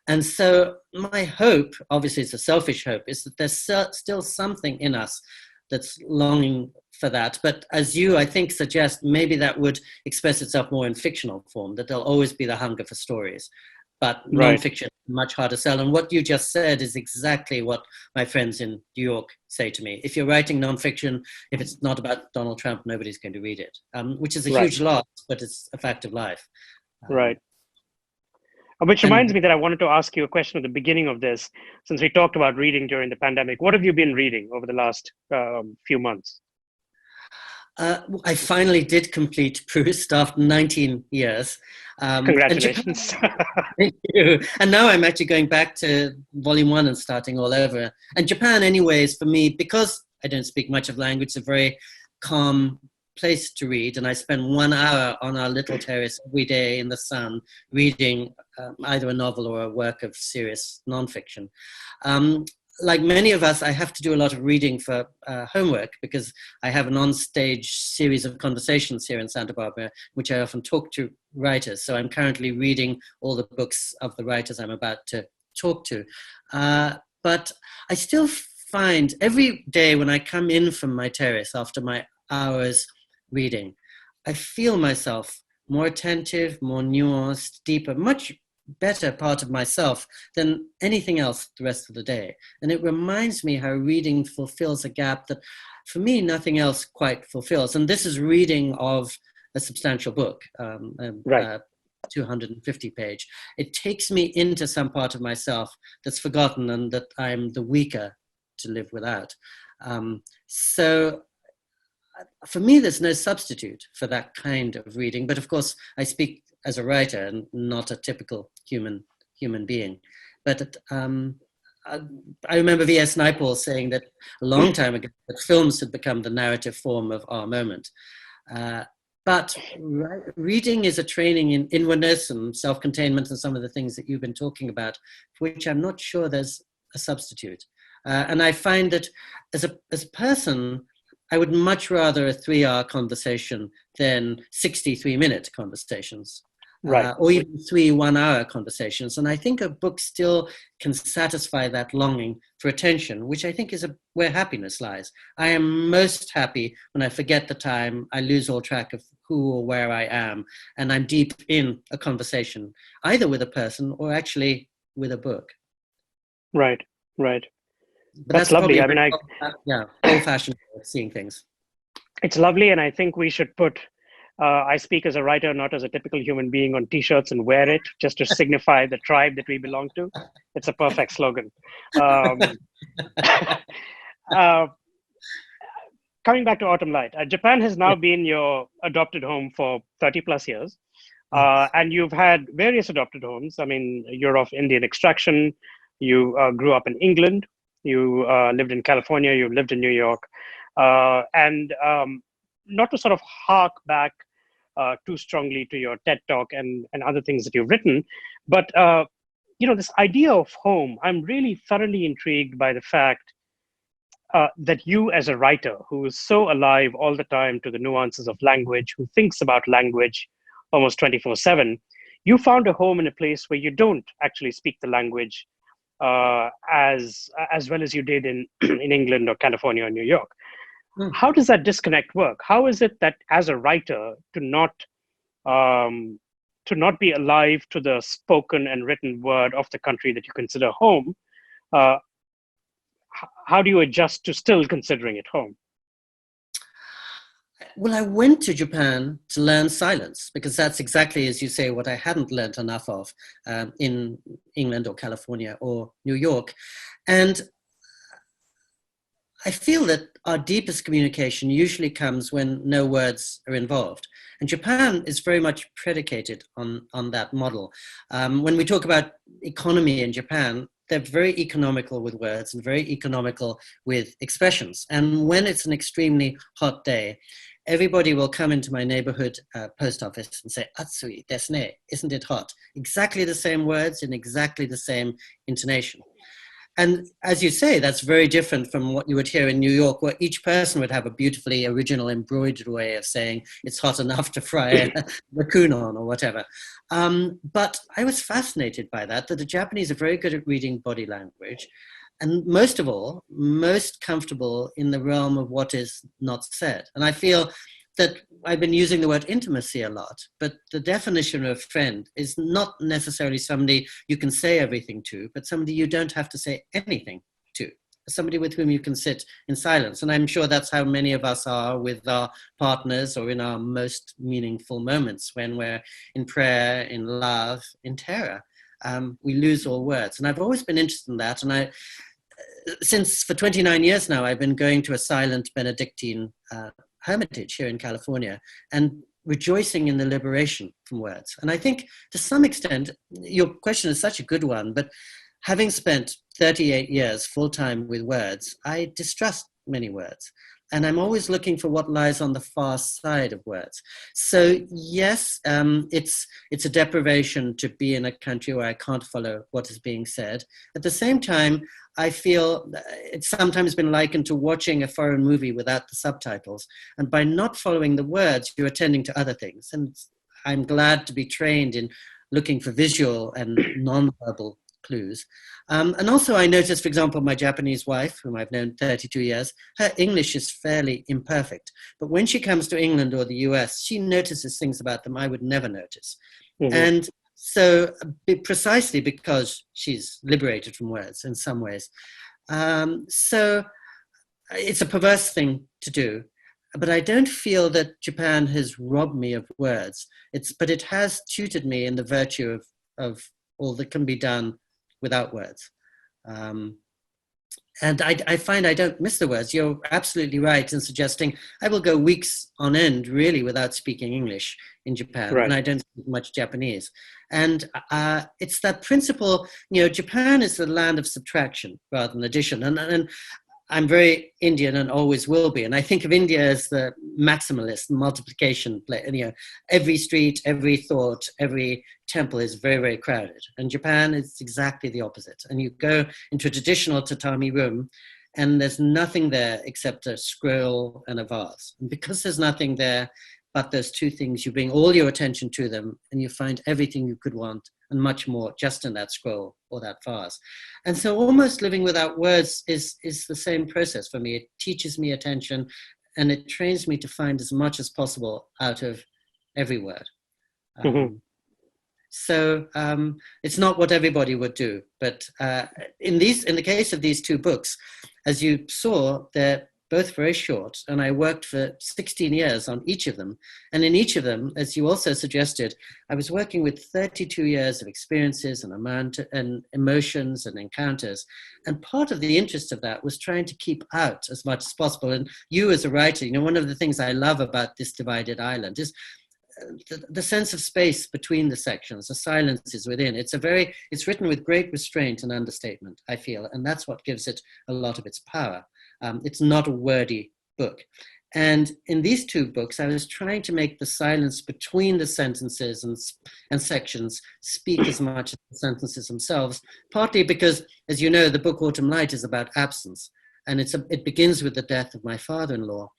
And so my hope, obviously it's a selfish hope, is that there's still something in us that's longing for that. But as you, I think, suggest, maybe that would express itself more in fictional form, that there'll always be the hunger for stories. But nonfiction, much harder to sell. And what you just said is exactly what my friends in New York say to me. If you're writing nonfiction, if it's not about Donald Trump, nobody's going to read it, which is a huge loss, but it's a fact of life. Which reminds me that I wanted to ask you a question at the beginning of this, since we talked about reading during the pandemic. What have you been reading over the last few months? I finally did complete Proust after 19 years. Congratulations. Thank you. And now I'm actually going back to volume 1 and starting all over. And Japan, anyways, for me, because I don't speak much of language, it's a very calm place to read. And I spend 1 hour on our little terrace every day in the sun reading either a novel or a work of serious nonfiction. Like many of us, I have to do a lot of reading for homework because I have an onstage series of conversations here in Santa Barbara, which I often talk to writers. So I'm currently reading all the books of the writers I'm about to talk to. But I still find every day when I come in from my terrace after my hours reading, I feel myself more attentive, more nuanced, deeper, much better part of myself than anything else the rest of the day. And it reminds me how reading fulfills a gap that for me nothing else quite fulfills. And this is reading of a substantial book, 250 page. It takes me into some part of myself that's forgotten and that I'm the weaker to live without. So for me, there's no substitute for that kind of reading. But of course, I speak as a writer and not a typical human being. But I remember V.S. Naipaul saying that a long time ago that films had become the narrative form of our moment. But reading is a training in inwardness and self-containment and some of the things that you've been talking about, for which I'm not sure there's a substitute. And I find that as a person, I would much rather a 3-hour conversation than 63-minute conversations, or even 3 1-hour conversations. And I think a book still can satisfy that longing for attention, which I think is where happiness lies. I am most happy when I forget the time, I lose all track of who or where I am, and I'm deep in a conversation, either with a person or actually with a book. Right. But that's lovely. I mean, old-fashioned way of seeing things. It's lovely, and I think we should put I speak as a writer, not as a typical human being, on t-shirts and wear it just to signify the tribe that we belong to. It's a perfect slogan. Coming back to Autumn Light, Japan has now been your adopted home for 30 plus years. And you've had various adopted homes. I mean, you're of Indian extraction. You grew up in England. You lived in California, you lived in New York. And not to sort of hark back too strongly to your TED Talk and other things that you've written, but this idea of home, I'm really thoroughly intrigued by the fact that you as a writer who is so alive all the time to the nuances of language, who thinks about language almost 24/7, you found a home in a place where you don't actually speak the language as well as you did in in England or California or New York. How does that disconnect work? How is it that as a writer to not be alive to the spoken and written word of the country that you consider home? How do you adjust to still considering it home? Well, I went to Japan to learn silence because that's exactly, as you say, what I hadn't learned enough of in England or California or New York. And I feel that our deepest communication usually comes when no words are involved. And Japan is very much predicated on that model. When we talk about economy in Japan, they're very economical with words and very economical with expressions. And when it's an extremely hot day, everybody will come into my neighborhood post office and say, "Atsui desu ne," isn't it hot? Exactly the same words in exactly the same intonation. And as you say, that's very different from what you would hear in New York, where each person would have a beautifully original embroidered way of saying it's hot enough to fry a raccoon on or whatever. But I was fascinated by that the Japanese are very good at reading body language. And most of all, most comfortable in the realm of what is not said. And I feel that I've been using the word intimacy a lot, but the definition of friend is not necessarily somebody you can say everything to, but somebody you don't have to say anything to, somebody with whom you can sit in silence. And I'm sure that's how many of us are with our partners or in our most meaningful moments when we're in prayer, in love, in terror. We lose all words. And I've always been interested in that. And since for 29 years now, I've been going to a silent Benedictine hermitage here in California and rejoicing in the liberation from words. And I think to some extent, your question is such a good one, but having spent 38 years full-time with words, I distrust many words. And I'm always looking for what lies on the far side of words. So yes, it's a deprivation to be in a country where I can't follow what is being said. At the same time, I feel it's sometimes been likened to watching a foreign movie without the subtitles. And by not following the words, you're attending to other things. And I'm glad to be trained in looking for visual and non-verbal clues. And also I noticed, for example, my Japanese wife, whom I've known 32 years, her English is fairly imperfect. But when she comes to England or the US, she notices things about them I would never notice. Mm-hmm. And so precisely because she's liberated from words in some ways. So it's a perverse thing to do. But I don't feel that Japan has robbed me of words. But it has tutored me in the virtue of all that can be done without words. And I find I don't miss the words. You're absolutely right in suggesting I will go weeks on end really without speaking English in Japan, right. And I don't speak much Japanese. And it's that principle, Japan is the land of subtraction rather than addition. And I'm very Indian and always will be. And I think of India as the maximalist multiplication play. Every street, every thought, every temple is very, very crowded. And Japan is exactly the opposite. And you go into a traditional tatami room and there's nothing there except a scroll and a vase. And because there's nothing there but those two things, you bring all your attention to them and you find everything you could want and much more just in that scroll or that vase. And so almost living without words is the same process for me. It teaches me attention and it trains me to find as much as possible out of every word. Mm-hmm. So it's not what everybody would do, but in the case of these two books, as you saw, they're both very short, and I worked for 16 years on each of them. And in each of them, as you also suggested, I was working with 32 years of experiences and emotions and encounters. And part of the interest of that was trying to keep out as much as possible. And you as a writer, one of the things I love about this divided island is the sense of space between the sections, the silences within. It's written with great restraint and understatement, I feel, and that's what gives it a lot of its power. It's not a wordy book. And in these two books, I was trying to make the silence between the sentences and sections speak as much as the sentences themselves, partly because, as you know, the book Autumn Light is about absence. And it begins with the death of my father-in-law.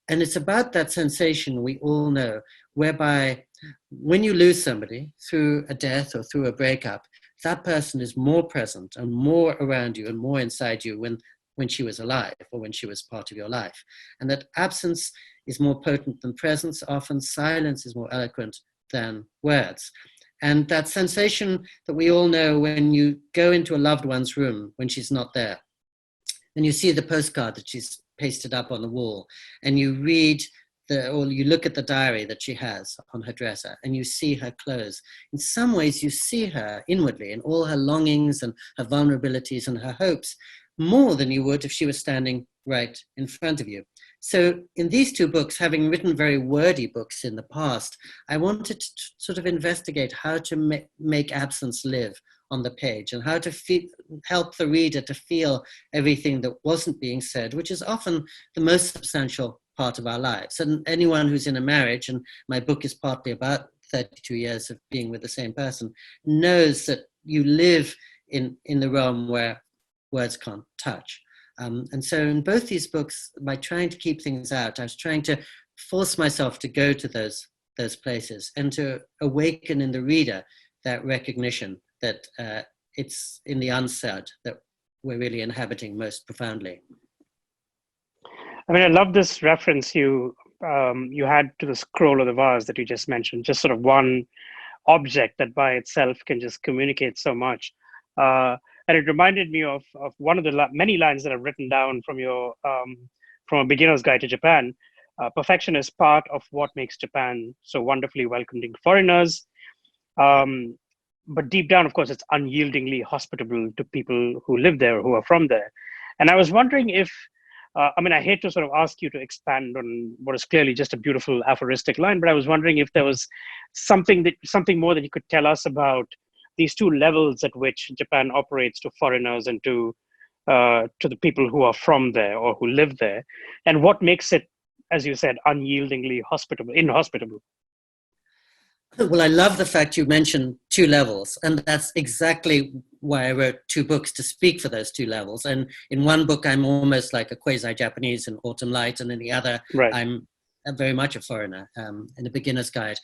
And it's about that sensation we all know, whereby when you lose somebody through a death or through a breakup, that person is more present and more around you and more inside you when she was alive or when she was part of your life. And that absence is more potent than presence. Often silence is more eloquent than words. And that sensation that we all know when you go into a loved one's room when she's not there, and you see the postcard that she's pasted up on the wall, and you read or you look at the diary that she has on her dresser, and you see her clothes. In some ways, you see her inwardly in all her longings and her vulnerabilities and her hopes, more than you would if she was standing right in front of you. So in these two books, having written very wordy books in the past, I wanted to sort of investigate how to make absence live on the page and how to help the reader to feel everything that wasn't being said, which is often the most substantial part of our lives. And anyone who's in a marriage, and my book is partly about 32 years of being with the same person, knows that you live in the realm where words can't touch. And so in both these books, by trying to keep things out, I was trying to force myself to go to those places and to awaken in the reader that recognition that it's in the unsaid that we're really inhabiting most profoundly. I mean, I love this reference you had to the scroll of the vase that you just mentioned, just sort of one object that by itself can just communicate so much. And it reminded me of one of the many lines that I've written down from your from A Beginner's Guide to Japan. Perfection is part of what makes Japan so wonderfully welcoming to foreigners. But deep down, of course, it's unyieldingly hospitable to people who live there, who are from there. And I was wondering if, I mean, I hate to sort of ask you to expand on what is clearly just a beautiful aphoristic line, but I was wondering if there was something more that you could tell us about these two levels at which Japan operates to foreigners and to the people who are from there or who live there, and what makes it, as you said, unyieldingly inhospitable. Well, I love the fact you mentioned two levels, and that's exactly why I wrote two books to speak for those two levels. And in one book, I'm almost like a quasi-Japanese in Autumn Light, and in the other, right, I'm very much a foreigner in A Beginner's Guide.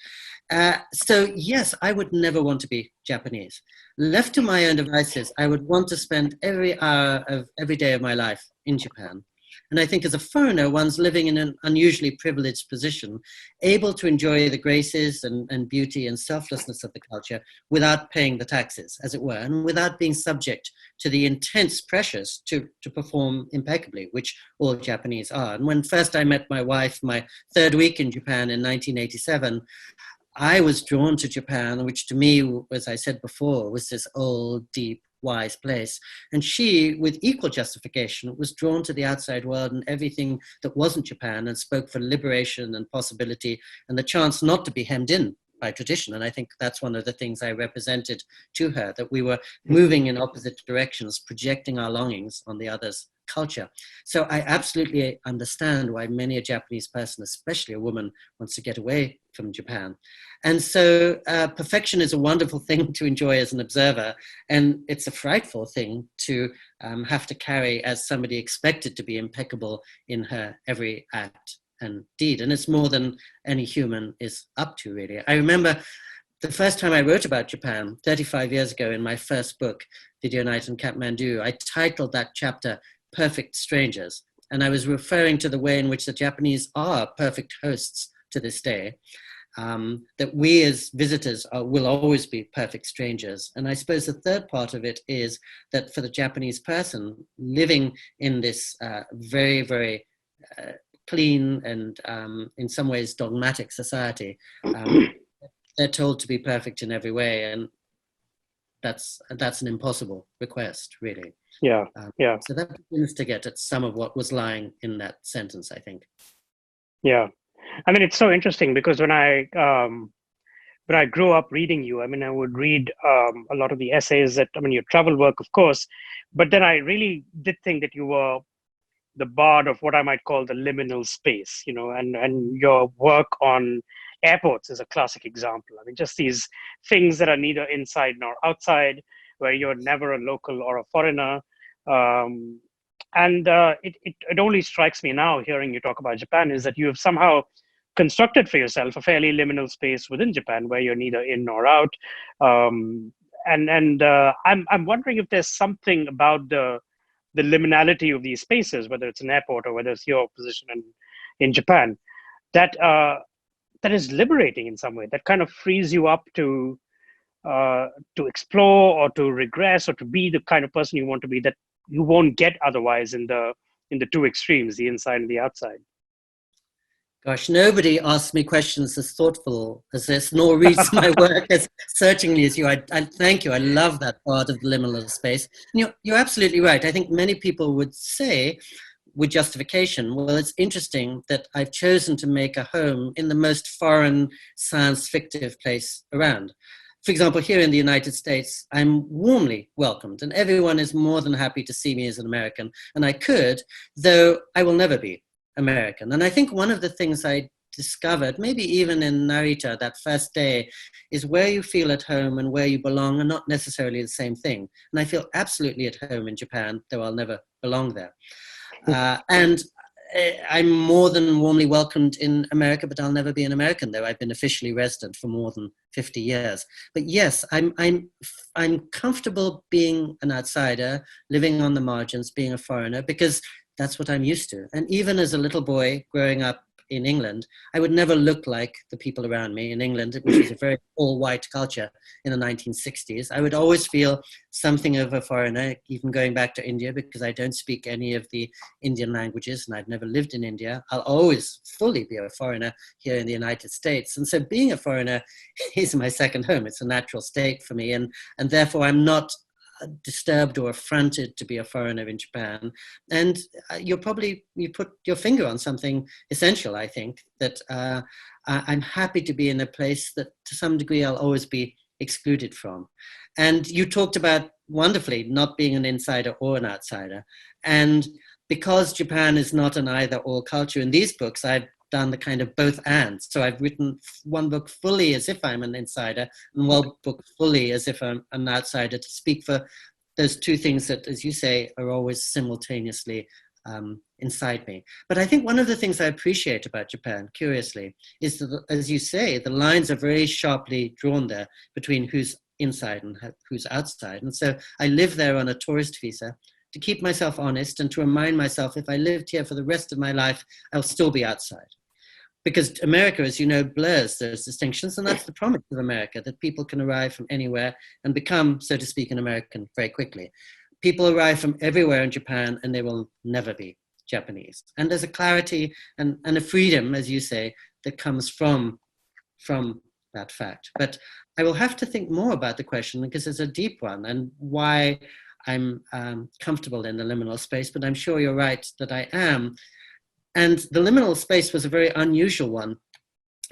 So yes, I would never want to be Japanese. Left to my own devices, I would want to spend every hour of every day of my life in Japan. And I think as a foreigner, one's living in an unusually privileged position, able to enjoy the graces and beauty and selflessness of the culture without paying the taxes, as it were, and without being subject to the intense pressures to perform impeccably, which all Japanese are. And when first I met my wife, my third week in Japan in 1987, I was drawn to Japan, which to me, as I said before, was this old, deep, wise place. And she, with equal justification, was drawn to the outside world and everything that wasn't Japan, and spoke for liberation and possibility and the chance not to be hemmed in by tradition. And I think that's one of the things I represented to her, that we were moving in opposite directions, projecting our longings on the other's culture. So I absolutely understand why many a Japanese person, especially a woman, wants to get away from Japan. And so perfection is a wonderful thing to enjoy as an observer, and it's a frightful thing to have to carry as somebody expected to be impeccable in her every act and deed. And it's more than any human is up to, really. I remember the first time I wrote about Japan, 35 years ago, in my first book, Video Night in Kathmandu, I titled that chapter Perfect Strangers. And I was referring to the way in which the Japanese are perfect hosts to this day, that we as visitors will always be perfect strangers. And I suppose the third part of it is that for the Japanese person living in this very, very clean and in some ways dogmatic society, they're told to be perfect in every way. And that's an impossible request, really. Yeah. So that begins to get at some of what was lying in that sentence, I think. Yeah. I mean, it's so interesting because when I grew up reading you, I mean, I would read a lot of the essays that, I mean, your travel work, of course, but then I really did think that you were the bard of what I might call the liminal space, you know, and your work on airports is a classic example. I mean, just these things that are neither inside nor outside, where you're never a local or a foreigner. Um, and it only strikes me now, hearing you talk about Japan, is that you have somehow constructed for yourself a fairly liminal space within Japan, where you're neither in nor out. Um, and I'm wondering if there's something about the liminality of these spaces, whether it's an airport or whether it's your position in Japan, that that is liberating in some way. That kind of frees you up to explore or to regress or to be the kind of person you want to be that you won't get otherwise in the two extremes, the inside and the outside. Gosh, nobody asks me questions as thoughtful as this, nor reads my work as searchingly as you. I thank you. I love that part of the liminal space. And you're absolutely right. I think many people would say, with justification, well, it's interesting that I've chosen to make a home in the most foreign, science fictive place around. For example, here in the United States, I'm warmly welcomed, and everyone is more than happy to see me as an American. And I could, though I will never be American. And I think one of the things I discovered, maybe even in Narita, that first day, is where you feel at home and where you belong are not necessarily the same thing. And I feel absolutely at home in Japan, though I'll never belong there. And I'm more than warmly welcomed in America, but I'll never be an American, though I've been officially resident for more than 50 years. But yes, I'm comfortable being an outsider, living on the margins, being a foreigner, because that's what I'm used to. And even as a little boy growing up in England, I would never look like the people around me in England, which was a very all-white culture in the 1960s. I would always feel something of a foreigner, even going back to India, because I don't speak any of the Indian languages and I've never lived in India. I'll always fully be a foreigner here in the United States. And so being a foreigner is my second home. It's a natural state for me. And therefore, I'm not disturbed or affronted to be a foreigner in Japan. And you put your finger on something essential, I think, that I'm happy to be in a place that to some degree I'll always be excluded from. And you talked about wonderfully not being an insider or an outsider. And because Japan is not an either or culture, in these books I've done the kind of both and. So I've written one book fully as if I'm an insider and one book fully as if I'm an outsider, to speak for those two things that, as you say, are always simultaneously inside me. But I think one of the things I appreciate about Japan, curiously, is that, as you say, the lines are very sharply drawn there between who's inside and who's outside. And so I live there on a tourist visa to keep myself honest and to remind myself if I lived here for the rest of my life, I'll still be outside. Because America, as you know, blurs those distinctions. And that's the promise of America, that people can arrive from anywhere and become, so to speak, an American very quickly. People arrive from everywhere in Japan and they will never be Japanese. And there's a clarity and a freedom, as you say, that comes from that fact. But I will have to think more about the question because it's a deep one, and why I'm comfortable in the liminal space, but I'm sure you're right that I am. And the liminal space was a very unusual one.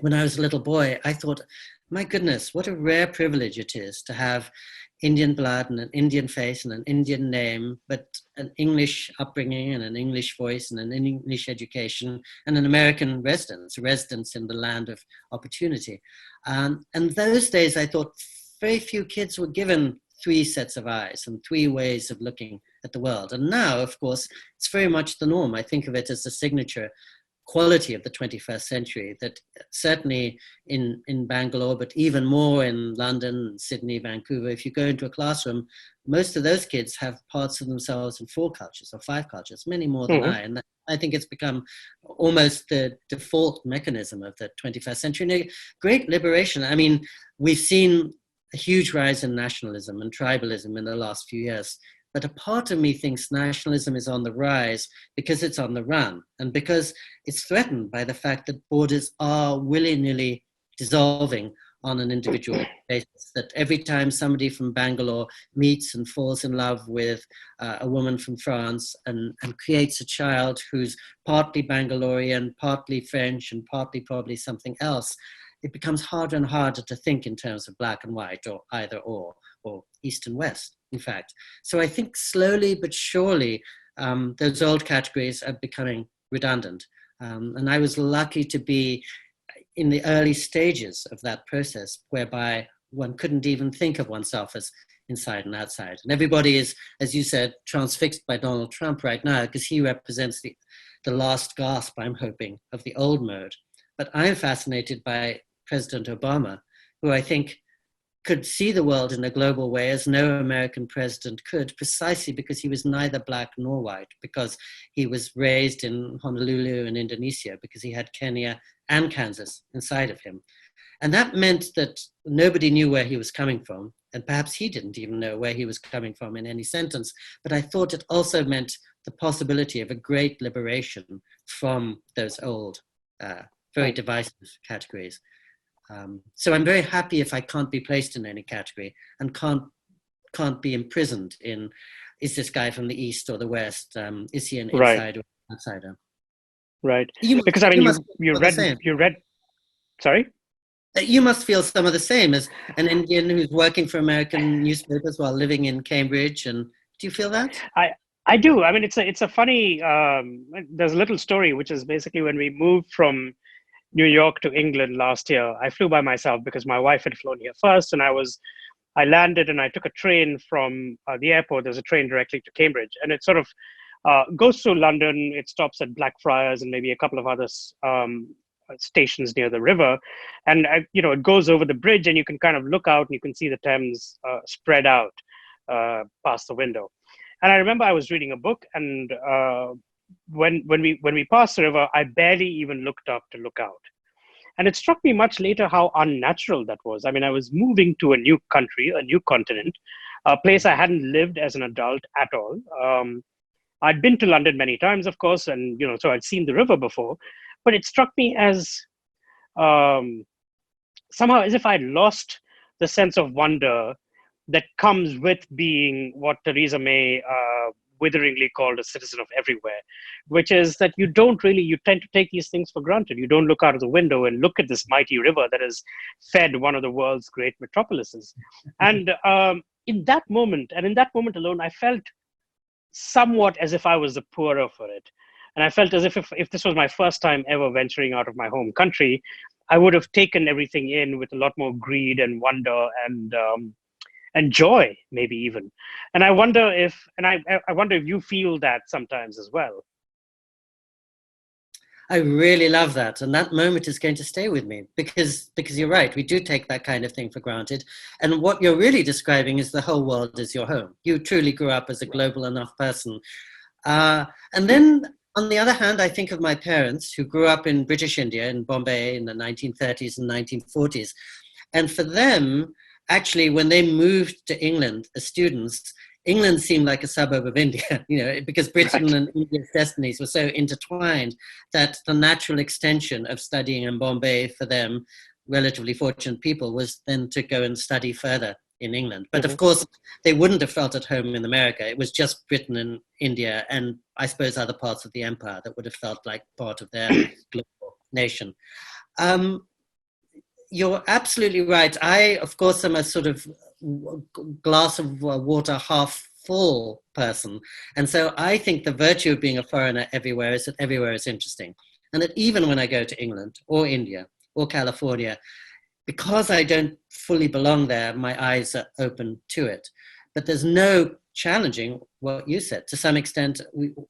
When I was a little boy, I thought, my goodness, what a rare privilege it is to have Indian blood and an Indian face and an Indian name, but an English upbringing and an English voice and an English education and an American residence in the land of opportunity. And those days, I thought very few kids were given three sets of eyes and three ways of looking at the world. And now, of course, it's very much the norm. I think of it as the signature quality of the 21st century, that certainly in Bangalore, but even more in London, Sydney, Vancouver, if you go into a classroom, most of those kids have parts of themselves in 4 cultures or 5 cultures, many more than I. And I think it's become almost the default mechanism of the 21st century. And a great liberation. I mean, we've seen a huge rise in nationalism and tribalism in the last few years. But a part of me thinks nationalism is on the rise because it's on the run and because it's threatened by the fact that borders are willy-nilly dissolving on an individual basis, that every time somebody from Bangalore meets and falls in love with a woman from France and creates a child who's partly Bangalorean, partly French, and partly probably something else, it becomes harder and harder to think in terms of black and white or either or east and west, in fact. So I think slowly but surely, those old categories are becoming redundant. And I was lucky to be in the early stages of that process, whereby one couldn't even think of oneself as inside and outside. And everybody is, as you said, transfixed by Donald Trump right now, because he represents the last gasp, I'm hoping, of the old mode. But I'm fascinated by President Obama, who I think could see the world in a global way as no American president could, precisely because he was neither black nor white, because he was raised in Honolulu in Indonesia, because he had Kenya and Kansas inside of him. And that meant that nobody knew where he was coming from, and perhaps he didn't even know where he was coming from in any sentence. But I thought it also meant the possibility of a great liberation from those old, very divisive categories. So I'm very happy if I can't be placed in any category and can't be imprisoned in, is this guy from the East or the West? Is he an insider or an outsider? Right. Because I mean, you read, sorry? You must feel some of the same as an Indian who's working for American newspapers while living in Cambridge. And do you feel that? I do. I mean, it's a funny, there's a little story, which is basically when we moved from New York to England last year, I flew by myself because my wife had flown here first, and I landed and I took a train from the airport. There's a train directly to Cambridge, and it sort of goes through London. It stops at Blackfriars and maybe a couple of other stations near the river, and it goes over the bridge, and you can kind of look out and you can see the Thames spread out past the window. And I remember I was reading a book, and when we passed the river, I barely even looked up to look out. And it struck me much later how unnatural that was. I mean, I was moving to a new country, a new continent, a place I hadn't lived as an adult at all. I'd been to London many times, of course, and so I'd seen the river before, but it struck me as somehow as if I'd lost the sense of wonder that comes with being what Theresa May witheringly called a citizen of everywhere, which is that you tend to take these things for granted. You don't look out of the window and look at this mighty river that has fed one of the world's great metropolises. And in that moment alone, I felt somewhat as if I was the poorer for it. And I felt as if this was my first time ever venturing out of my home country, I would have taken everything in with a lot more greed and wonder and joy, maybe even. And I wonder if you feel that sometimes as well. I really love that. And that moment is going to stay with me because you're right. We do take that kind of thing for granted. And what you're really describing is the whole world is your home. You truly grew up as a global enough person. And then on the other hand, I think of my parents who grew up in British India, in Bombay in the 1930s and 1940s. And for them, actually, when they moved to England as students, England seemed like a suburb of India, because Britain and India's destinies were so intertwined that the natural extension of studying in Bombay for them, relatively fortunate people, was then to go and study further in England. But of course, they wouldn't have felt at home in America. It was just Britain and India, and I suppose other parts of the empire that would have felt like part of their global nation. You're absolutely right. I, of course, am a sort of glass of water half full person. And so I think the virtue of being a foreigner everywhere is that everywhere is interesting. And that even when I go to England or India or California, because I don't fully belong there, my eyes are open to it. But there's no challenging what you said. To some extent,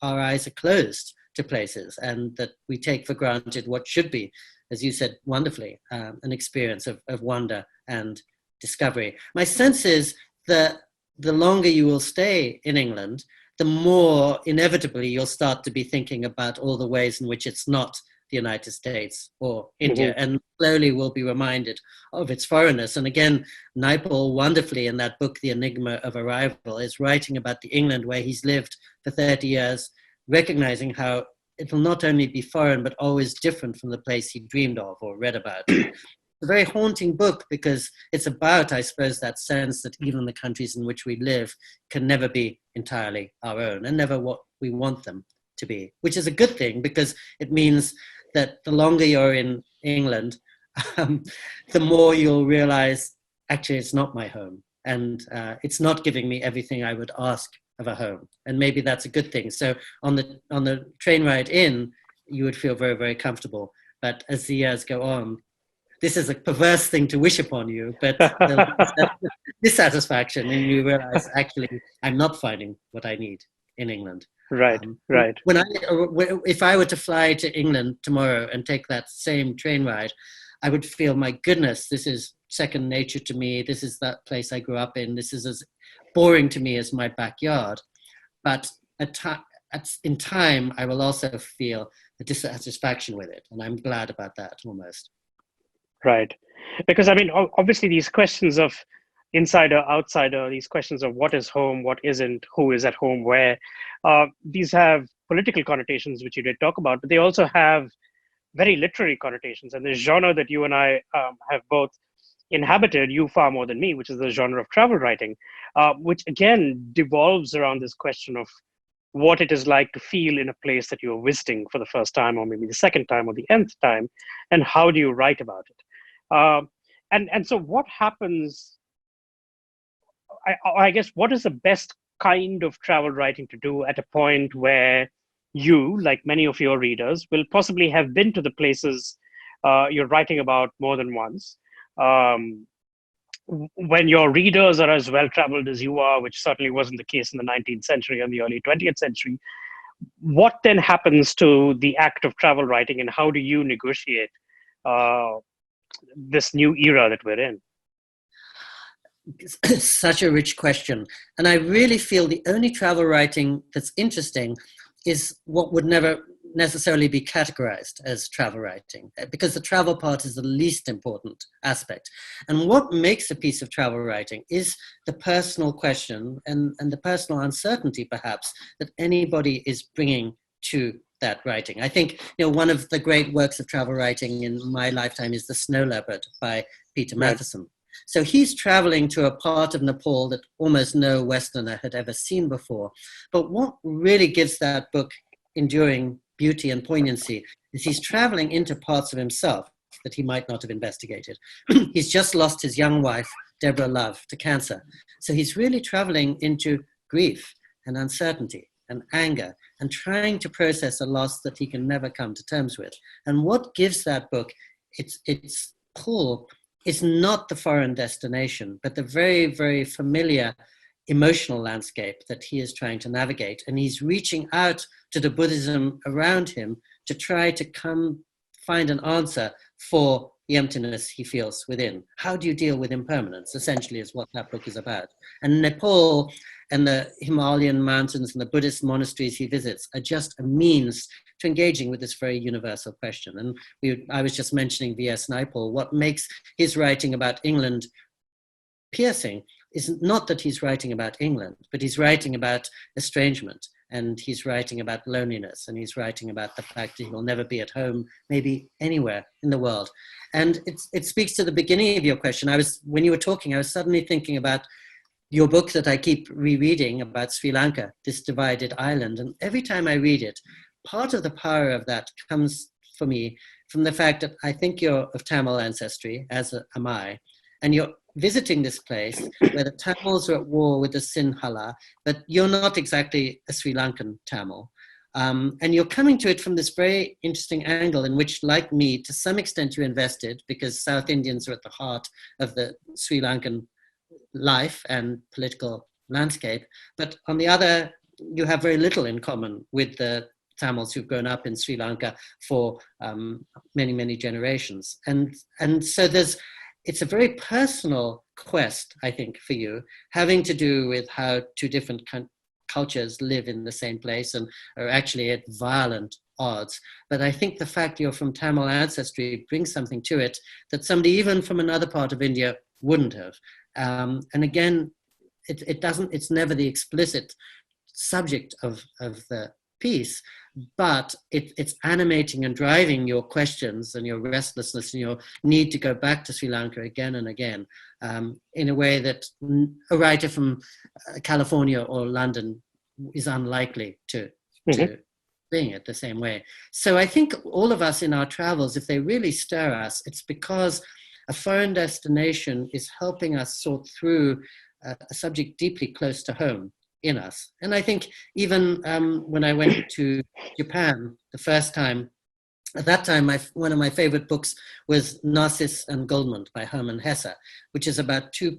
our eyes are closed to places, and that we take for granted what should be, as you said wonderfully, an experience of wonder and discovery. My sense is that the longer you will stay in England, the more inevitably you'll start to be thinking about all the ways in which it's not the United States or India, and slowly we'll be reminded of its foreignness. And again, Naipaul wonderfully in that book, The Enigma of Arrival, is writing about the England where he's lived for 30 years, recognizing how it'll not only be foreign, but always different from the place he dreamed of or read about. a very haunting book because it's about, I suppose, that sense that even the countries in which we live can never be entirely our own and never what we want them to be, which is a good thing because it means that the longer you're in England, the more you'll realize, actually, it's not my home. And it's not giving me everything I would ask of a home. And maybe that's a good thing. So on the train ride in, you would feel very, very comfortable. But as the years go on, this is a perverse thing to wish upon you, but dissatisfaction, and you realize, actually, I'm not finding what I need in England. Right, right. If I were to fly to England tomorrow and take that same train ride, I would feel, my goodness, this is second nature to me. This is that place I grew up in. This is as boring to me as my backyard. But in time, I will also feel the dissatisfaction with it. And I'm glad about that almost. Right. Because, I mean, obviously these questions of insider, outsider, these questions of what is home, what isn't, who is at home, where, these have political connotations, which you did talk about, but they also have very literary connotations. And the genre that you and I have both inhabited, you far more than me, which is the genre of travel writing, which again devolves around this question of what it is like to feel in a place that you're visiting for the first time, or maybe the second time, or the nth time, and how do you write about it? And so what happens, I guess, what is the best kind of travel writing to do at a point where you, like many of your readers, will possibly have been to the places you're writing about more than once? When your readers are as well-traveled as you are, which certainly wasn't the case in the 19th century and the early 20th century, what then happens to the act of travel writing, and how do you negotiate this new era that we're in? Such a rich question. And I really feel the only travel writing that's interesting is what would never necessarily be categorized as travel writing, because the travel part is the least important aspect. And what makes a piece of travel writing is the personal question and the personal uncertainty, perhaps, that anybody is bringing to that writing. I think, one of the great works of travel writing in my lifetime is The Snow Leopard by Peter Matthiessen. So he's traveling to a part of Nepal that almost no Westerner had ever seen before. But what really gives that book enduring beauty and poignancy is he's traveling into parts of himself that he might not have investigated. He's just lost his young wife, Deborah Love, to cancer. So he's really traveling into grief and uncertainty and anger and trying to process a loss that he can never come to terms with. And what gives that book its pull is not the foreign destination, but the very, very familiar emotional landscape that he is trying to navigate. And he's reaching out to the Buddhism around him to try to find an answer for the emptiness he feels within. How do you deal with impermanence, essentially, is what that book is about. And Nepal and the Himalayan mountains and the Buddhist monasteries he visits are just a means to engaging with this very universal question. And I was just mentioning V.S. Naipaul. What makes his writing about England piercing is not that he's writing about England, but he's writing about estrangement, and he's writing about loneliness, and he's writing about the fact that he will never be at home, maybe anywhere in the world. And it speaks to the beginning of your question. When you were talking, I was suddenly thinking about your book that I keep rereading about Sri Lanka, this divided island. And every time I read it, part of the power of that comes for me from the fact that I think you're of Tamil ancestry, as am I, and you're visiting this place where the Tamils are at war with the Sinhala, but you're not exactly a Sri Lankan Tamil. And you're coming to it from this very interesting angle in which, like me, to some extent you invested, because South Indians are at the heart of the Sri Lankan life and political landscape. But on the other, you have very little in common with the Tamils who've grown up in Sri Lanka for many, many generations. And so it's a very personal quest, I think, for you, having to do with how two different cultures live in the same place and are actually at violent odds. But I think the fact you're from Tamil ancestry brings something to it that somebody even from another part of India wouldn't have. And again, it's never the explicit subject of the piece, but it's animating and driving your questions and your restlessness and your need to go back to Sri Lanka again and again, in a way that a writer from California or London is unlikely to bring it the same way. So I think all of us in our travels, if they really stir us, it's because a foreign destination is helping us sort through a subject deeply close to home in us. And I think even when I went to Japan the first time, at that time, one of my favorite books was Narcissus and Goldmund by Hermann Hesse, which is about two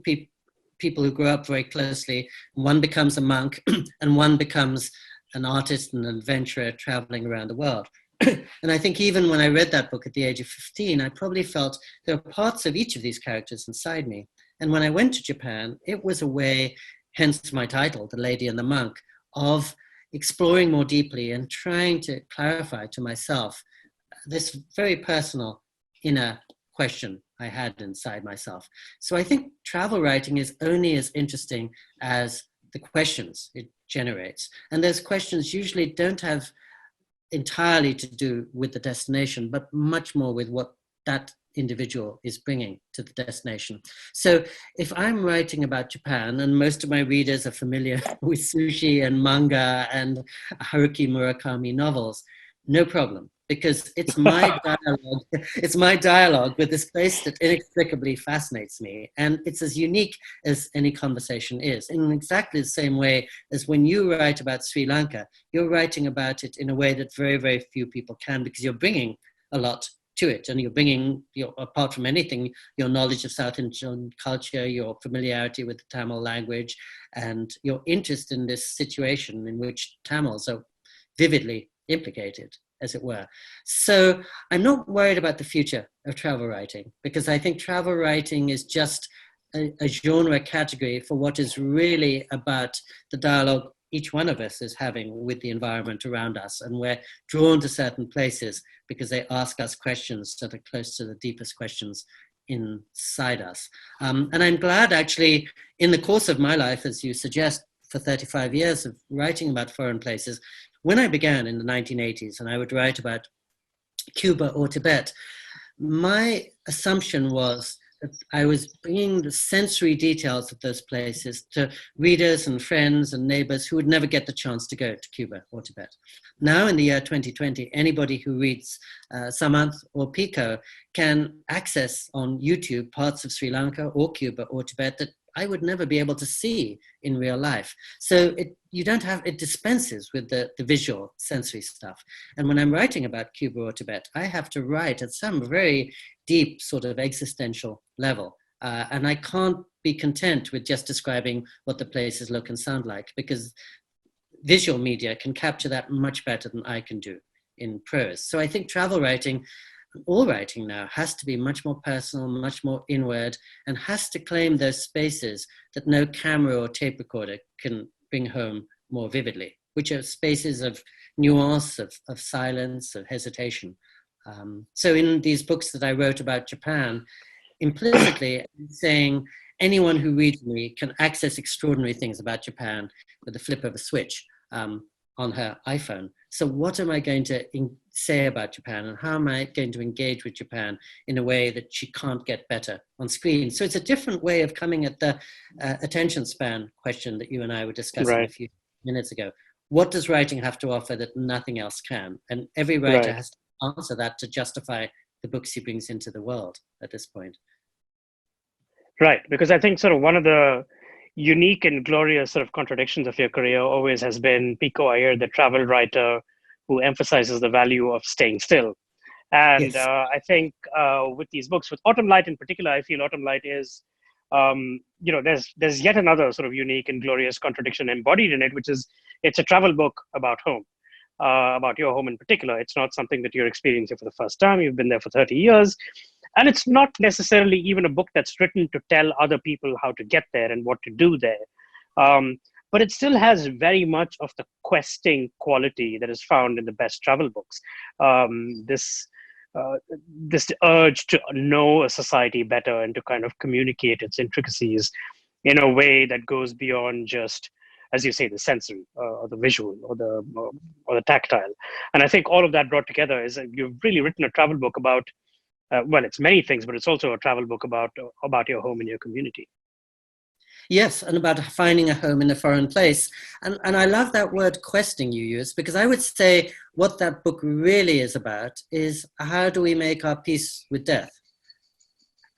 people who grow up very closely. One becomes a monk and one becomes an artist and an adventurer traveling around the world. And I think even when I read that book at the age of 15, I probably felt there were parts of each of these characters inside me. And when I went to Japan, it was a way, hence my title, The Lady and the Monk, of exploring more deeply and trying to clarify to myself this very personal inner question I had inside myself. So I think travel writing is only as interesting as the questions it generates. And those questions usually don't have entirely to do with the destination, but much more with what that individual is bringing to the destination. So if I'm writing about Japan, and most of my readers are familiar with sushi and manga and Haruki Murakami novels, no problem, because it's my dialogue. It's my dialogue with this place that inexplicably fascinates me, and it's as unique as any conversation is. In exactly the same way as when you write about Sri Lanka, you're writing about it in a way that very, very few people can, because you're bringing a lot to it, and you're bringing, apart from anything, your knowledge of South Indian culture, your familiarity with the Tamil language, and your interest in this situation in which Tamils are vividly implicated, as it were. So I'm not worried about the future of travel writing, because I think travel writing is just a genre category for what is really about the dialogue each one of us is having with the environment around us. And we're drawn to certain places because they ask us questions that are close to the deepest questions inside us. And I'm glad, actually, in the course of my life, as you suggest, for 35 years of writing about foreign places, when I began in the 1980s and I would write about Cuba or Tibet, my assumption was that I was bringing the sensory details of those places to readers and friends and neighbors who would never get the chance to go to Cuba or Tibet. Now, in the year 2020, anybody who reads Samanth or Pico can access on YouTube parts of Sri Lanka or Cuba or Tibet that I would never be able to see in real life. So it dispenses with the visual sensory stuff. And when I'm writing about Cuba or Tibet, I have to write at some very deep sort of existential level. And I can't be content with just describing what the places look and sound like, because visual media can capture that much better than I can do in prose. So I think travel writing, all writing now, has to be much more personal, much more inward, and has to claim those spaces that no camera or tape recorder can bring home more vividly, which are spaces of nuance, of silence, of hesitation. So in these books that I wrote about Japan, implicitly I'm saying anyone who reads me can access extraordinary things about Japan with the flip of a switch on her iPhone. So what am I going to say about Japan, and how am I going to engage with Japan in a way that she can't get better on screen? So it's a different way of coming at the attention span question that you and I were discussing a few minutes ago. What does writing have to offer that nothing else can? And every writer has to answer that to justify the books he brings into the world at this point. Right, because I think sort of one of the unique and glorious sort of contradictions of your career always has been Pico Iyer, the travel writer who emphasizes the value of staying still. And Yes. I think with these books, with Autumn Light in particular, I feel Autumn Light is, there's yet another sort of unique and glorious contradiction embodied in it, which is it's a travel book about home, about your home in particular. It's not something that you're experiencing for the first time. You've been there for 30 years. And it's not necessarily even a book that's written to tell other people how to get there and what to do there. But it still has very much of the questing quality that is found in the best travel books. This urge to know a society better and to kind of communicate its intricacies in a way that goes beyond just as you say, the sensory or the visual or the tactile. And I think all of that brought together is that you've really written a travel book about, well, it's many things, but it's also a travel book about your home and your community. Yes, and about finding a home in a foreign place. And I love that word questing you use, because I would say what that book really is about is how do we make our peace with death?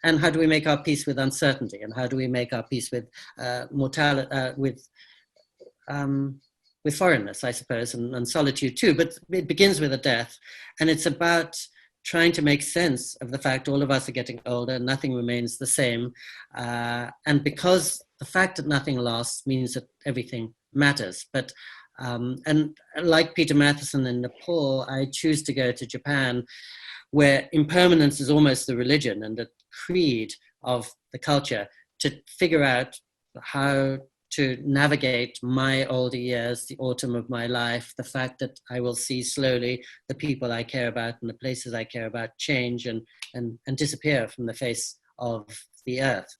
And how do we make our peace with uncertainty? And how do we make our peace with mortality, with foreignness, I suppose, and solitude too. But it begins with a death, and it's about trying to make sense of the fact all of us are getting older, nothing remains the same. And because the fact that nothing lasts means that everything matters. But and like Peter Matheson in Nepal, I choose to go to Japan, where impermanence is almost the religion and the creed of the culture, to figure out how to navigate my older years, the autumn of my life, the fact that I will see slowly the people I care about and the places I care about change and disappear from the face of the earth.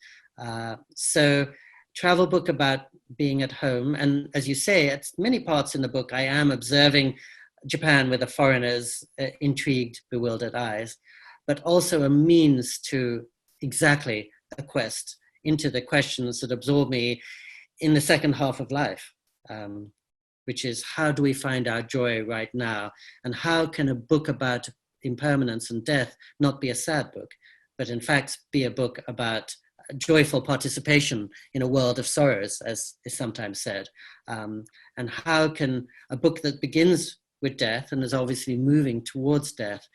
So travel book about being at home. And as you say, at many parts in the book, I am observing Japan with a foreigner's intrigued, bewildered eyes, but also a means to exactly a quest into the questions that absorb me in the second half of life, which is how do we find our joy right now? And how can a book about impermanence and death not be a sad book, but in fact be a book about joyful participation in a world of sorrows, as is sometimes said? And how can a book that begins with death and is obviously moving towards death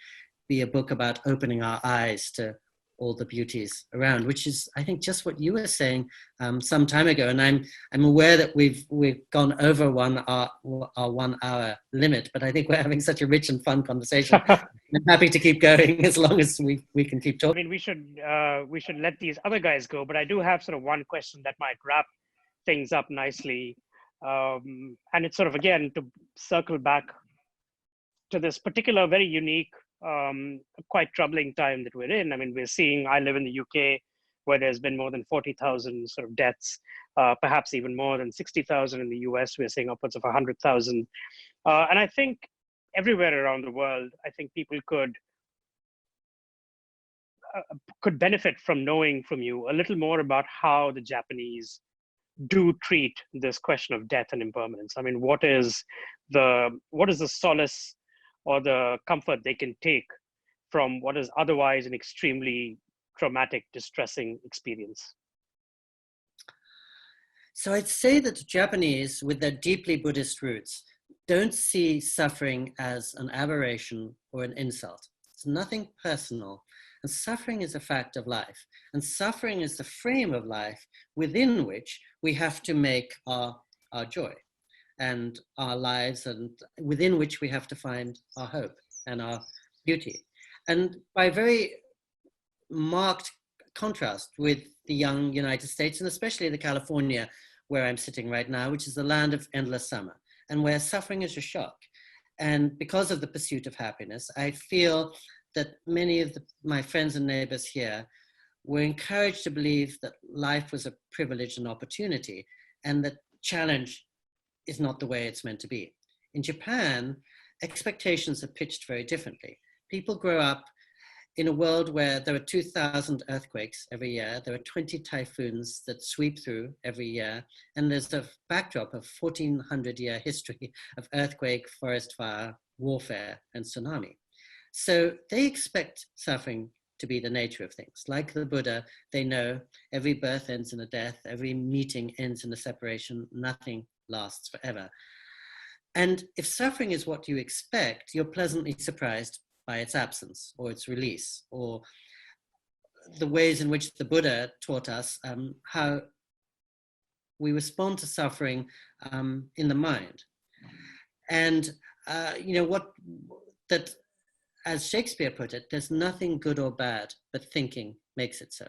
be a book about opening our eyes to all the beauties around, which is, I think, just what you were saying some time ago. And I'm aware that we've gone over our 1 hour limit, but I think we're having such a rich and fun conversation. I'm happy to keep going as long as we can keep talking. I mean, we should let these other guys go, but I do have sort of one question that might wrap things up nicely. And it's sort of, again, to circle back to this particular very unique, quite troubling time that we're in. I mean, I live in the UK, where there's been more than 40,000 sort of deaths, perhaps even more than 60,000 in the US. We're seeing upwards of 100,000. And I think everywhere around the world, I think people could benefit from knowing from you a little more about how the Japanese do treat this question of death and impermanence. I mean, what is the solace or the comfort they can take from what is otherwise an extremely traumatic, distressing experience? So I'd say that the Japanese, with their deeply Buddhist roots, don't see suffering as an aberration or an insult. It's nothing personal. And suffering is a fact of life. And suffering is the frame of life within which we have to make our joy and our lives, and within which we have to find our hope and our beauty. And by very marked contrast with the young United States, and especially the California where I'm sitting right now, which is the land of endless summer, and where suffering is a shock. And because of the pursuit of happiness, I feel that many of my friends and neighbors here were encouraged to believe that life was a privilege and opportunity, and that challenge is not the way it's meant to be. In Japan, expectations are pitched very differently. People grow up in a world where there are 2,000 earthquakes every year, there are 20 typhoons that sweep through every year, and there's a backdrop of 1,400-year history of earthquake, forest fire, warfare, and tsunami. So they expect suffering to be the nature of things. Like the Buddha, they know every birth ends in a death, every meeting ends in a separation, nothing lasts forever. And if suffering is what you expect, you're pleasantly surprised by its absence or its release, or the ways in which the Buddha taught us how we respond to suffering in the mind. And as Shakespeare put it, there's nothing good or bad, but thinking makes it so.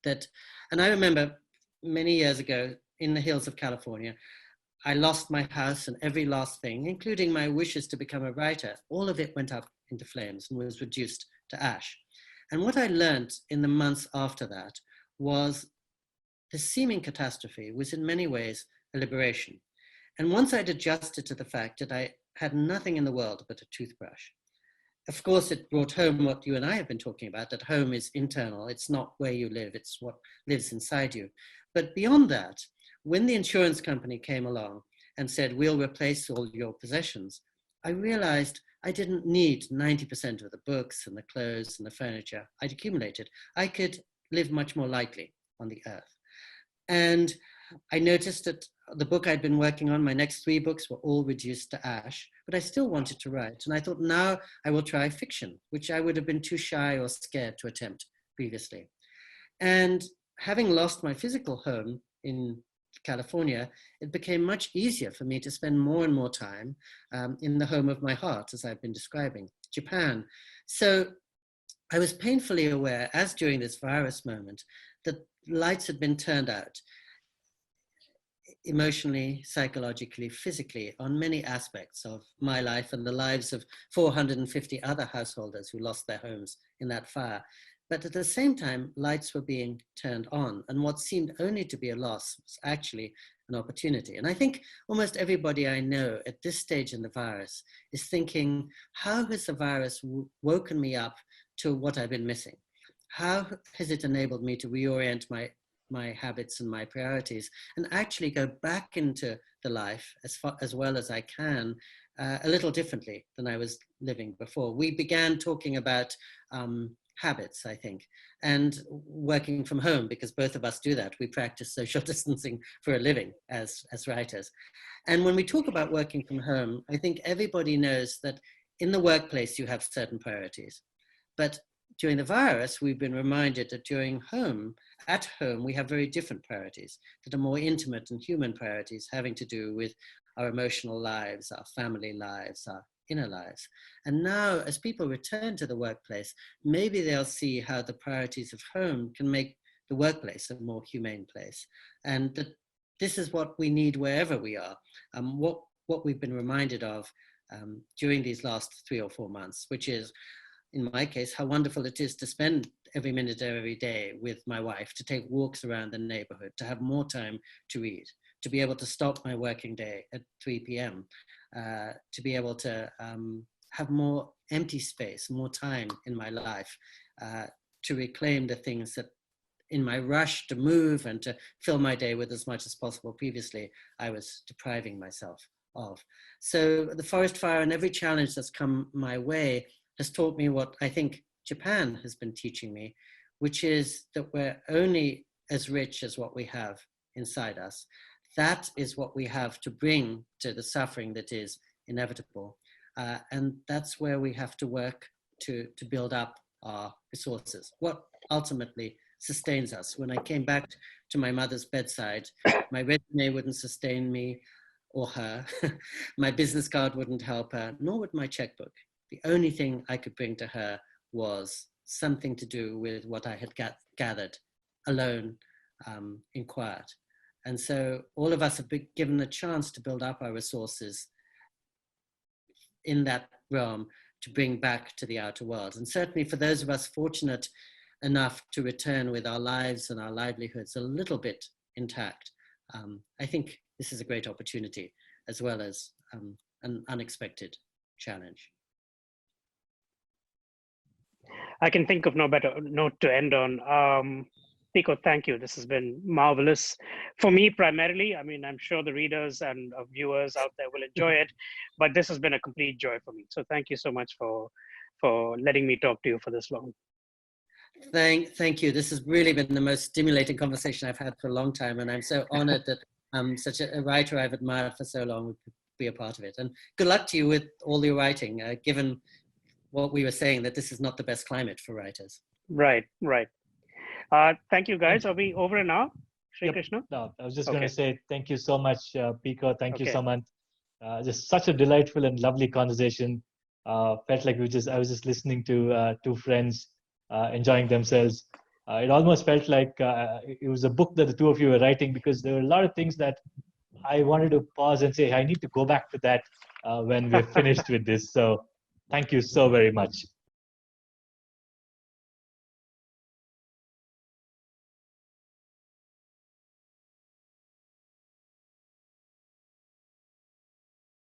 And I remember many years ago in the hills of California, I lost my house, and every last thing, including my wishes to become a writer, all of it went up into flames and was reduced to ash. And what I learned in the months after that was the seeming catastrophe was in many ways a liberation. And once I'd adjusted to the fact that I had nothing in the world but a toothbrush, of course, it brought home what you and I have been talking about, that home is internal. It's not where you live, it's what lives inside you. But beyond that, when the insurance company came along and said, we'll replace all your possessions, I realized I didn't need 90% of the books and the clothes and the furniture I'd accumulated. I could live much more lightly on the earth. And I noticed that the book I'd been working on, my next 3 books, were all reduced to ash, but I still wanted to write. And I thought, now I will try fiction, which I would have been too shy or scared to attempt previously. And having lost my physical home in California, it became much easier for me to spend more and more time in the home of my heart, as I've been describing, Japan. So I was painfully aware, as during this virus moment, that lights had been turned out emotionally, psychologically, physically, on many aspects of my life and the lives of 450 other householders who lost their homes in that fire. But at the same time, lights were being turned on, and what seemed only to be a loss was actually an opportunity. And I think almost everybody I know at this stage in the virus is thinking, how has the virus woken me up to what I've been missing? How has it enabled me to reorient my habits and my priorities and actually go back into the life as well as I can, a little differently than I was living before? We began talking about habits, I think, and working from home, because both of us do that. We practice social distancing for a living as writers. And when we talk about working from home, I think everybody knows that in the workplace you have certain priorities. But during the virus, we've been reminded that at home, we have very different priorities that are more intimate and human priorities, having to do with our emotional lives, our family lives, our inner lives. And now, as people return to the workplace, maybe they'll see how the priorities of home can make the workplace a more humane place. And that this is what we need wherever we are. What we've been reminded of during these last 3 or 4 months, which is, in my case, how wonderful it is to spend every minute of every day with my wife, to take walks around the neighborhood, to have more time to read, to be able to stop my working day at 3 p.m., to be able to have more empty space, more time in my life, to reclaim the things that in my rush to move and to fill my day with as much as possible previously, I was depriving myself of. So the forest fire and every challenge that's come my way has taught me what I think Japan has been teaching me, which is that we're only as rich as what we have inside us. That is what we have to bring to the suffering that is inevitable. And that's where we have to work to build up our resources. What ultimately sustains us. When I came back to my mother's bedside, my resume wouldn't sustain me or her. My business card wouldn't help her, nor would my checkbook. The only thing I could bring to her was something to do with what I had gathered alone in quiet. And so all of us have been given the chance to build up our resources in that realm to bring back to the outer world. And certainly for those of us fortunate enough to return with our lives and our livelihoods a little bit intact, I think this is a great opportunity as well as an unexpected challenge. I can think of no better note to end on. Pico, thank you. This has been marvelous. For me, primarily, I mean, I'm sure the readers and viewers out there will enjoy it, but this has been a complete joy for me. So thank you so much for letting me talk to you for this long. Thank you. This has really been the most stimulating conversation I've had for a long time, and I'm so honored that such a writer I've admired for so long would be a part of it. And good luck to you with all your writing, given what we were saying, that this is not the best climate for writers. Right. Thank you, guys. Are we over now? Shri Yep. Krishna? No, I was just going to say thank you so much, Pico. Thank you, Okay. Samanth. Just such a delightful and lovely conversation. Felt like I was just listening to two friends enjoying themselves. It almost felt like it was a book that the two of you were writing, because there were a lot of things that I wanted to pause and say, I need to go back to that when we're finished with this. So thank you so very much.